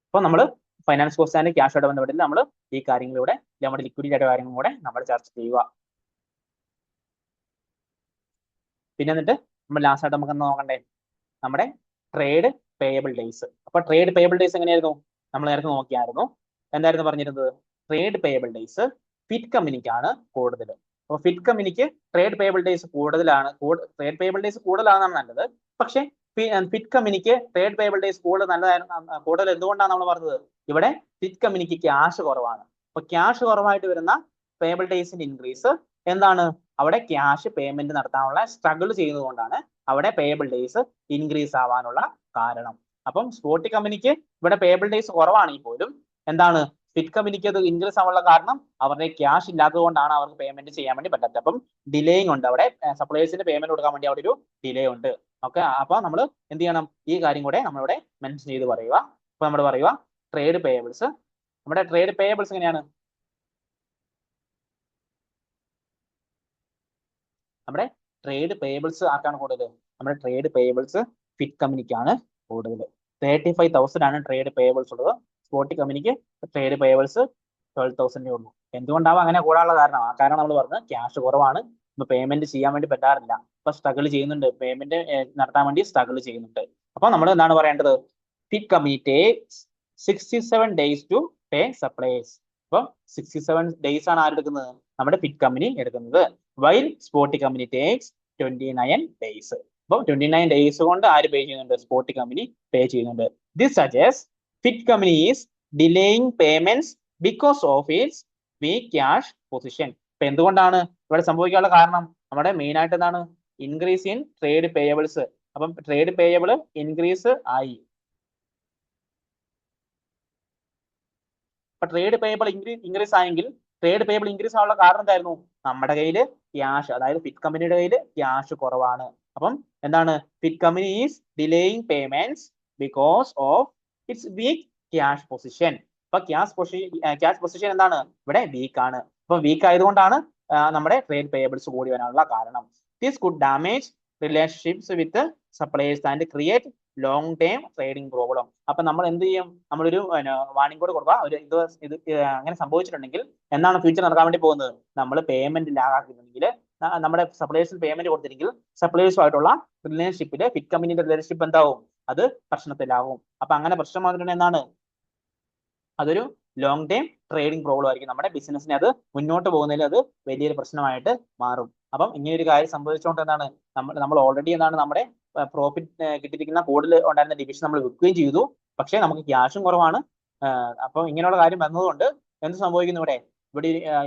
അപ്പോൾ നമ്മൾ ഫൈനാൻസ് കോസ്റ്റ് ആൻഡ് ക്യാഷ് ആയിട്ട് ബന്ധപ്പെട്ട് നമ്മൾ ഈ കാര്യങ്ങളിലൂടെ നമ്മുടെ ലിക്വിഡിറ്റി ആയിട്ട് കാര്യങ്ങളും കൂടെ നമ്മൾ ചർച്ച ചെയ്യുക. പിന്നെ എന്നിട്ട് നമ്മൾ ലാസ്റ്റ് ആയിട്ട് നമുക്ക് നോക്കണ്ടേ നമ്മുടെ ട്രേഡ് പേയബിൾ ഡേയ്സ്. അപ്പൊ ട്രേഡ് പേയബിൾ ഡേയ്സ് എങ്ങനെയായിരുന്നു? നമ്മൾ നേരത്തെ നോക്കിയായിരുന്നു. എന്തായിരുന്നു പറഞ്ഞിരുന്നത്? ട്രേഡ് പേയബിൾ ഡേയ്സ് ഫിറ്റ് കമ്പനിക്കാണ് കൂടുതൽ. അപ്പോൾ ഫിറ്റ് കമ്പനിക്ക് ട്രേഡ് പേയബിൾ ഡേയ്സ് കൂടുതലാണ്. ട്രേഡ് പേയബിൾ ഡേയ്സ് കൂടുതലാണെന്നാണ് നല്ലത്. പക്ഷേ ഫിറ്റ് കമ്പനിക്ക് ട്രേഡ് പേയബിൾ ഡേയ്സ് കൂടുതൽ എന്തുകൊണ്ടാണ് നമ്മൾ പറഞ്ഞത്? ഇവിടെ ഫിറ്റ് കമ്പനിക്ക് ക്യാഷ് കുറവാണ്. അപ്പൊ ക്യാഷ് കുറവായിട്ട് വരുന്ന പേയബിൾ ഡേയ്സിന്റെ ഇൻക്രീസ് എന്താണ്? അവിടെ ക്യാഷ് പേയ്മെന്റ് നടത്താനുള്ള സ്ട്രഗിൾ ചെയ്യുന്നതുകൊണ്ടാണ് അവിടെ പേയബിൾ ഡേയ്സ് ഇൻക്രീസ് ആവാനുള്ള കാരണം. അപ്പം സ്പോട്ടി കമ്പനിക്ക് ഇവിടെ പേയബിൾ ഡേയ്സ് കുറവാണെങ്കിൽ പോലും എന്താണ് ഫിറ്റ് കമ്പനിക്ക് അത് ഇൻക്രീസ് ആവാനുള്ള കാരണം അവരുടെ ക്യാഷ് ഇല്ലാത്തത് കൊണ്ടാണ് അവർക്ക് പേയ്മെന്റ് ചെയ്യാൻ വേണ്ടി പറ്റാത്തത്. അപ്പം ഡിലേയിങ് ഉണ്ട് അവിടെ, സപ്ലൈസിന് പേയ്മെന്റ് കൊടുക്കാൻ വേണ്ടി അവിടെ ഒരു ഡിലേ ഉണ്ട്. ഓക്കെ, അപ്പൊ നമ്മൾ എന്ത് ചെയ്യണം? ഈ കാര്യം കൂടെ നമ്മളിവിടെ മെൻഷൻ ചെയ്ത് പറയുക. അപ്പൊ നമ്മൾ പറയുക ട്രേഡ് പേയബിൾസ്. നമ്മുടെ ട്രേഡ് പേയബിൾസ് എങ്ങനെയാണ്? നമ്മുടെ ട്രേഡ് പേയബിൾസ് ആർക്കാണ് കൂടുതൽ? നമ്മുടെ ട്രേഡ് പേയബിൾസ് ഫിറ്റ് കമ്പനിക്കാണ് കൂടുതൽ. 35,000 ആണ് ട്രേഡ് പേയബിൾസ് ഉള്ളത്. സ്പോട്ടി കമ്പനിക്ക് ട്രേഡ് പേയബിൾസ് 12,000 ഉള്ളൂ. എന്തുകൊണ്ടാവും അങ്ങനെ കൂടാനുള്ള കാരണം? ആ കാരണം നമ്മൾ പറഞ്ഞത് ക്യാഷ് കുറവാണ്, ഇപ്പൊ പേയ്മെന്റ് ചെയ്യാൻ വേണ്ടി പറ്റാറില്ല. ഇപ്പൊ സ്ട്രഗിൾ ചെയ്യുന്നുണ്ട്, പേയ്മെന്റ് നടത്താൻ വേണ്ടി സ്ട്രഗിൾ ചെയ്യുന്നുണ്ട്. അപ്പൊ നമ്മൾ എന്താണ് പറയേണ്ടത്? Fit company takes 67 days to pay supplies. അപ്പൊ 67 days ആണ് ആരെടുക്കുന്നത്? നമ്മുടെ ഫിറ്റ് കമ്പനി എടുക്കുന്നത്. While Spotty company takes 29 days. അപ്പോൾ 29 days കൊണ്ട് ആര് പേ ചെയ്യുന്നുണ്ട്? സ്പോട്ടി കമ്പനി പേ ചെയ്യുന്നുണ്ട്. This suggest fit company is delaying payments because of its weak cash position. ഇപ്പൊ എന്തുകൊണ്ടാണ് ഇവിടെ സംഭവിക്കാനുള്ള കാരണം? നമ്മുടെ മെയിൻ ആയിട്ട് എന്താണ്? Increase in trade payables. അപ്പം ട്രേഡ് പേയബിൾ ഇൻക്രീസ് ആയി. അപ്പൊ ട്രേഡ് പേയബിൾ ഇൻക്രീസ് ആയെങ്കിൽ ട്രേഡ് പേയബിൾ ഇൻക്രീസ് ആവാനുള്ള കാരണം എന്തായിരുന്നു? നമ്മുടെ കയ്യിൽ ക്യാഷ്, അതായത് ഫിറ്റ് കമ്പനിയുടെ കയ്യിൽ ക്യാഷ് കുറവാണ്. അപ്പം എന്താണ്? Fit company is delaying payments because of its weak cash position. അപ്പൊ ക്യാഷ് പൊസിഷൻ എന്താണ്? ഇവിടെ വീക്ക് ആണ്. അപ്പൊ വീക്ക് ആയതുകൊണ്ടാണ് നമ്മുടെ ട്രേഡ് പേയബിൾസ് കൂടി വരാനുള്ള കാരണം. This could damage relationships with supplies and create long term trading problem. അപ്പൊ നമ്മൾ എന്ത് ചെയ്യും? നമ്മളൊരു വാണിംഗ് കോഡ് കൊടുക്കുക, ഇത് അങ്ങനെ സംഭവിച്ചിട്ടുണ്ടെങ്കിൽ എന്താണ് ഫ്യൂച്ചർ നടക്കാൻ വേണ്ടി പോകുന്നത്? നമ്മൾ പേയ്മെന്റ് ലാഗാക്കിയിട്ടുണ്ടെങ്കിൽ, നമ്മുടെ സപ്ലൈസിന് പേയ്മെന്റ് കൊടുത്തില്ലെങ്കിൽ സപ്ലൈസുമായിട്ടുള്ള റിലേഷൻഷിപ്പില് ഫിറ്റ് കമ്പനിയുടെ റിലേഷൻഷിപ്പ് എന്താവും? അത് പ്രശ്നത്തിലാവും. അപ്പൊ അങ്ങനെ പ്രശ്നം വന്നിട്ടുണ്ടെങ്കിൽ എന്താണ്? അതൊരു ലോങ് ടൈം ട്രേഡിംഗ് പ്രോബ്ലം ആയിരിക്കും. നമ്മുടെ ബിസിനസ്സിനെ അത് മുന്നോട്ട് പോകുന്നതിൽ അത് വലിയൊരു പ്രശ്നമായിട്ട് മാറും. അപ്പം ഇങ്ങനെ ഒരു കാര്യം സംഭവിച്ചുകൊണ്ട് എന്താണ് നമ്മൾ ഓൾറെഡി എന്താണ് നമ്മുടെ പ്രോഫിറ്റ് കിട്ടിയിരിക്കുന്ന കൂടുതൽ ഉണ്ടായിരുന്ന ഡിവിഷൻ നമ്മൾ വിൽക്കുകയും ചെയ്തു. പക്ഷേ നമുക്ക് ക്യാഷും കുറവാണ്. അപ്പം ഇങ്ങനെയുള്ള കാര്യം വന്നതുകൊണ്ട് എന്ത് സംഭവിക്കുന്നു?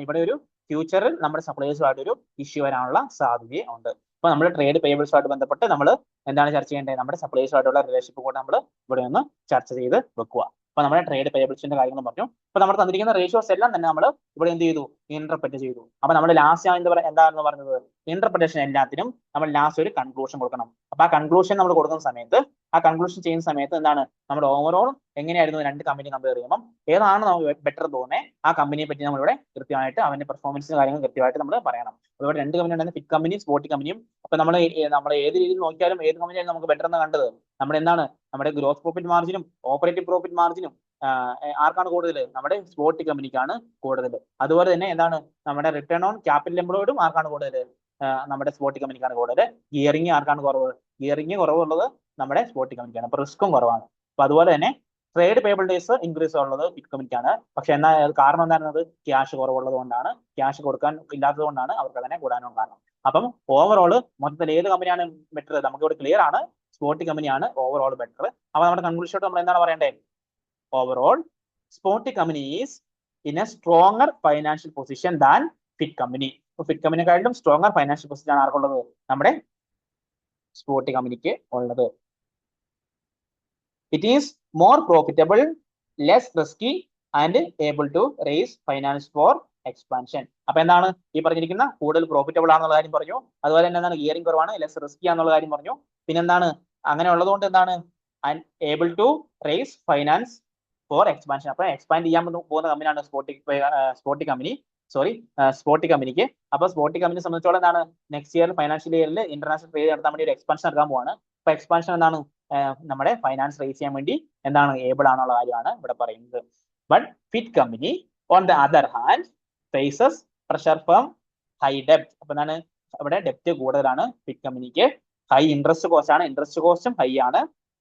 ഇവിടെ ഒരു ഫ്യൂച്ചറിൽ നമ്മുടെ സപ്ലൈസുമായിട്ട് ഒരു ഇഷ്യൂ വരാനുള്ള സാധ്യതയുണ്ട്. അപ്പൊ നമ്മൾ ട്രേഡ് പേയബിൾസുമായിട്ട് ബന്ധപ്പെട്ട് നമ്മൾ എന്താണ് ചർച്ച ചെയ്യേണ്ടത്? നമ്മുടെ സപ്ലൈസുമായിട്ടുള്ള റിലേഷൻഷിപ്പ് കൂടെ നമ്മൾ ഇവിടെ ഒന്ന് ചർച്ച ചെയ്ത് വെക്കുക. അപ്പൊ നമ്മുടെ ട്രേഡ് പേയബിൾസിന്റെ കാര്യങ്ങൾ പറഞ്ഞു. അപ്പൊ നമ്മൾ തന്നിരിക്കുന്ന റേഷ്യോസ് എല്ലാം തന്നെ നമ്മൾ ഇവിടെ എന്ത് ചെയ്തു? ഇന്റർപ്രറ്റ് ചെയ്തു. അപ്പൊ നമ്മൾ ലാസ്റ്റ് എന്താണെന്ന് പറഞ്ഞത്? ഇന്റർപ്രിട്ടേഷൻ എല്ലാത്തിനും നമ്മൾ ലാസ്റ്റ് ഒരു കൺക്ലൂഷൻ കൊടുക്കണം. അപ്പൊ ആ കൺക്ലൂഷൻ നമ്മൾ കൊടുക്കുന്ന സമയത്ത്, ആ കൺക്ലൂഷൻ ചെയ്യുന്ന സമയത്ത് എന്താണ് നമ്മുടെ ഓവറോൾ എങ്ങനെയായിരുന്നു രണ്ട് കമ്പനി കമ്പയർ ചെയ്യുമ്പോൾ ഏതാണ് നമുക്ക് ബെറ്റർ തോന്നുന്നത് ആ കമ്പനിയെ പറ്റി നമ്മളിവിടെ കൃത്യമായിട്ട് അവന്റെ പെർഫോമൻസിന്റെ കാര്യങ്ങൾ കൃത്യമായിട്ട് നമ്മൾ പറയണം. അതുപോലെ രണ്ട് കമ്പനി ഉണ്ടായിരുന്ന ഫിറ്റ് കമ്പനിയും സ്പോട്ടി കമ്പനിയും. അപ്പൊ നമ്മൾ ഏത് രീതിയിൽ നോക്കിയാലും ഏത് കമ്പനിയാണ് നമുക്ക് ബെറ്റർ എന്ന് കണ്ടത്? നമ്മുടെ എന്താണ് നമ്മുടെ ഗ്രോസ് പ്രോഫിറ്റ് മാർജിനും ഓപ്പറേറ്റിംഗ് പ്രോഫിറ്റ് മാർജിനും ആർക്കാണ് കൂടുതൽ? നമ്മുടെ സ്പോട്ടി കമ്പനിക്കാണ് കൂടുതൽ. അതുപോലെ തന്നെ എന്താണ് നമ്മുടെ റിട്ടേൺ ഓൺ ക്യാപിറ്റൽ എംപ്ലോയിഡും ആർക്കാണ് കൂടുതൽ? നമ്മുടെ സ്പോട്ടി കമ്പനിക്കാണ് കൂടുതൽ. ഗിയറിംഗ് ആർക്കാണ് കുറവ്? ഗിയറിംഗ് കുറവുള്ളത് നമ്മുടെ സ്പോട്ടി കമ്പനിക്കാണ്. അപ്പൊ റിസ്ക്കും കുറവാണ്. അപ്പൊ അതുപോലെ തന്നെ ട്രേഡ് പേയബിൾ ഡേയ്സ് ഇൻക്രീസ് ഉള്ളത് ഫിറ്റ് കമ്പനിക്കാണ്. പക്ഷെ എന്നാൽ കാരണം എന്തായിരുന്നത്? ക്യാഷ് കുറവുള്ളത് കൊണ്ടാണ്, ക്യാഷ് കൊടുക്കാൻ ഇല്ലാത്തത് കൊണ്ടാണ് അവർക്ക് അതിനെ കൂടാനും കാരണം. അപ്പം ഓവറോൾ മൊത്തത്തിൽ ഏത് കമ്പനിയാണ് ബെറ്റർ? നമുക്ക് ഇവിടെ ക്ലിയർ ആണ്, സ്പോട്ടി കമ്പനിയാണ് ഓവറോൾ ബെറ്റർ. അപ്പൊ നമ്മുടെ കൺക്ലൂഷനോട്ട് നമ്മൾ എന്താണ് പറയേണ്ടത്? Overall Spotty company is in a stronger financial position than Fit company. Fit കമ്പനിയെക്കാളും സ്ട്രോങ്ങർ ഫൈനാൻഷ്യൽ പൊസിഷൻ ആണ് ആർക്കുള്ളത്? നമ്മുടെ സ്പോട്ടി കമ്പനിക്ക് ഉള്ളത്. It is more profitable, less risky and able to raise finance for expansion. അപ്പൊ എന്താണ് ഈ പറഞ്ഞിരിക്കുന്ന? കൂടുതൽ പ്രോഫിറ്റബിൾ ആണെന്നുള്ള കാര്യം പറഞ്ഞു. അതുപോലെ തന്നെ എന്താണ്? ഗിയറിംഗ് കുറവാണ്, ലെസ് റിസ്കി ആണെന്നുള്ള കാര്യം പറഞ്ഞു. പിന്നെന്താണ് അങ്ങനെ ഉള്ളതുകൊണ്ട് എന്താണ് able to raise finance for expansion. അപ്പൊ എക്സ്പാൻഡ് ചെയ്യാൻ പോകുന്ന കമ്പനിയാണ് സ്പോർട്ടി കമ്പനിക്ക്. അപ്പൊ സ്പോർട്ടി കമ്പനി സംബന്ധിച്ചോളം എന്താണ് നെക്സ്റ്റ് ഇയർ ഫൈനാൻഷ്യൽ ഇയറിൽ ഇന്റർനാഷണൽ ട്രേഡ് നടത്താൻ വേണ്ടി ഒരു എക്സ്പാൻഷൻ നടത്താൻ പോവാണ്. അപ്പൊ എക്സ്പാൻഷൻ എന്താണ് നമ്മുടെ ഫൈനാൻസ് റേസ് ചെയ്യാൻ വേണ്ടി എന്താണ് ഏബിൾ ആണെന്നുള്ള കാര്യമാണ് ഇവിടെ പറയുന്നത്. But fit company on the other hand faces pressure from high ഡെപ്റ്റ്. അപ്പൊ എന്താണ് ഇവിടെ ഡെപ്റ്റ് കൂടുതലാണ് ഫിറ്റ് കമ്പനിക്ക്. ഹൈ ഇൻട്രസ്റ്റ് കോസ്റ്റ് ആണ്, ഇൻട്രസ്റ്റ് കോസ്റ്റും ഹൈ ആണ്.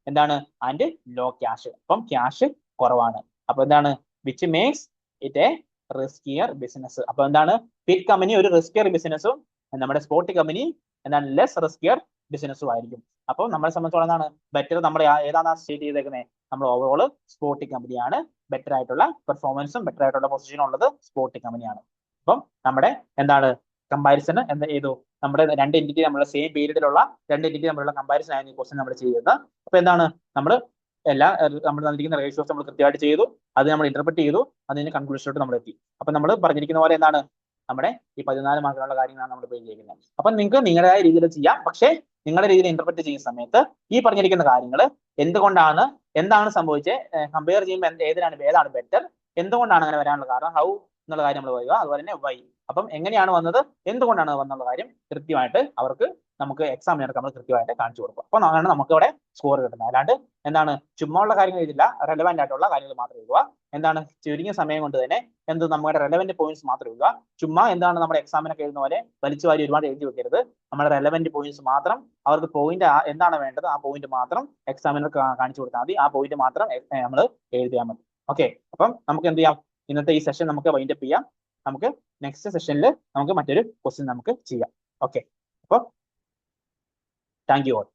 എന്താണ് ആൻഡ് ലോ ക്യാഷ്, അപ്പം ക്യാഷ് കുറവാണ്. അപ്പൊ എന്താണ് which makes it A riskier business. അപ്പൊ എന്താണ് ഫിറ്റ് കമ്പനി ഒരു റിസ്കിയർ ബിസിനസ്സും നമ്മുടെ സ്പോർട്ടി കമ്പനി എന്താണ് ലെസ് റിസ്കിയർ ബിസിനസ്സും ആയിരിക്കും. അപ്പോൾ നമ്മളെ സംബന്ധിച്ചോളം എന്താണ് ബെറ്റർ, നമ്മുടെ ഏതാണ് സ്റ്റേറ്റ് ചെയ്തേക്കുന്നത്, നമ്മൾ ഓവറോൾ സ്പോർട്ടി കമ്പനിയാണ് ബെറ്റർ ആയിട്ടുള്ള പെർഫോമൻസും ബെറ്റർ ആയിട്ടുള്ള പൊസിഷനും ഉള്ളത് സ്പോർട്ടി കമ്പനിയാണ്. അപ്പം നമ്മുടെ എന്താണ് കമ്പാരിസൺ എന്താ ചെയ്തു, നമ്മുടെ രണ്ട് എൻറ്റിറ്റി നമ്മുടെ സെയിം പീരീഡിലുള്ള രണ്ട് എൻറ്റിറ്റി തമ്മിലുള്ള കമ്പാരിസൺ ആയിരുന്നു ഈ ക്വസ്റ്റൻ നമ്മൾ ചെയ്യുന്നത്. അപ്പൊ എന്താണ് നമ്മൾ നമ്മൾ തന്നിരിക്കുന്ന റേഷ്യോസ് നമ്മൾ കൃത്യമായിട്ട് ചെയ്തു, അത് നമ്മൾ ഇന്റർപ്രറ്റ് ചെയ്തു, അതിന് കൺക്ലൂഷനിലോട്ട് നമ്മൾ എത്തി. അപ്പൊ നമ്മൾ പറഞ്ഞിരിക്കുന്ന പോലെ എന്താണ് നമ്മുടെ ഈ 14 മാർക്കിനുള്ള കാര്യങ്ങളാണ് നമ്മൾ ഇപ്പോൾ ചെയ്യുന്നത്. അപ്പൊ നിങ്ങൾക്ക് നിങ്ങളുടേതായ രീതിയിൽ ചെയ്യാം, പക്ഷേ നിങ്ങളുടെ രീതിയിൽ ഇന്റർപ്രറ്റ് ചെയ്യുന്ന സമയത്ത് ഈ പറഞ്ഞിരിക്കുന്ന കാര്യങ്ങൾ എന്താണ് സംഭവിച്ചത് കമ്പയർ ചെയ്യുമ്പോൾ ഏതാണ് ബെറ്റർ, എന്തുകൊണ്ടാണ് അങ്ങനെ വരാനുള്ള കാരണം, ഹൗ എന്നുള്ള കാര്യം നമ്മൾ പറയുക, അതുപോലെ തന്നെ വൈ, അപ്പം എങ്ങനെയാണ് വന്നത്, എന്തുകൊണ്ടാണ് വന്നുള്ള കാര്യം കൃത്യമായിട്ട് അവർക്ക് നമുക്ക് എക്സാമിനർക്ക് നമ്മൾ കൃത്യമായിട്ട് കാണിച്ചു കൊടുക്കും. അപ്പൊ അങ്ങനെ നമുക്ക് ഇവിടെ സ്കോർ കിട്ടുന്നത്. അല്ലാണ്ട് എന്താണ് ചുമ്മാ ഉള്ള കാര്യങ്ങൾ എഴുതില്ല, റെലവെന്റ് ആയിട്ടുള്ള കാര്യങ്ങൾ മാത്രം എഴുതുക. എന്താണ് ചുരുങ്ങിയ സമയം കൊണ്ട് തന്നെ നമ്മുടെ റെലവെന്റ് പോയിന്റ്സ് മാത്രം എഴുതുക. ചുമ്മാ എന്താണ് നമ്മുടെ എക്സാമിനൊക്കെ എഴുതുന്ന പോലെ വലിച്ചു വാരി ഒരുപാട് എഴുതി വെക്കരുത്. നമ്മുടെ റെലവെന്റ് പോയിന്റ്സ് മാത്രം, അവർക്ക് പോയിന്റ് എന്താണ് വേണ്ടത് ആ പോയിന്റ് മാത്രം എക്സാമിനർക്ക് കാണിച്ചു കൊടുത്താൽ മതി, ആ പോയിന്റ് മാത്രം നമ്മൾ എഴുതിയാൽ മതി. ഓക്കെ, അപ്പം നമുക്ക് എന്ത് ചെയ്യാം, ഇന്നത്തെ ഈ സെഷൻ നമുക്ക് വൈൻഡപ്പ് ചെയ്യാം. നമുക്ക് നെക്സ്റ്റ് സെഷനിൽ നമുക്ക് മറ്റൊരു ക്വസ്റ്റ്യൻ നമുക്ക് ചെയ്യാം. ഓക്കെ, അപ്പോൾ താങ്ക് യു ഓൾ.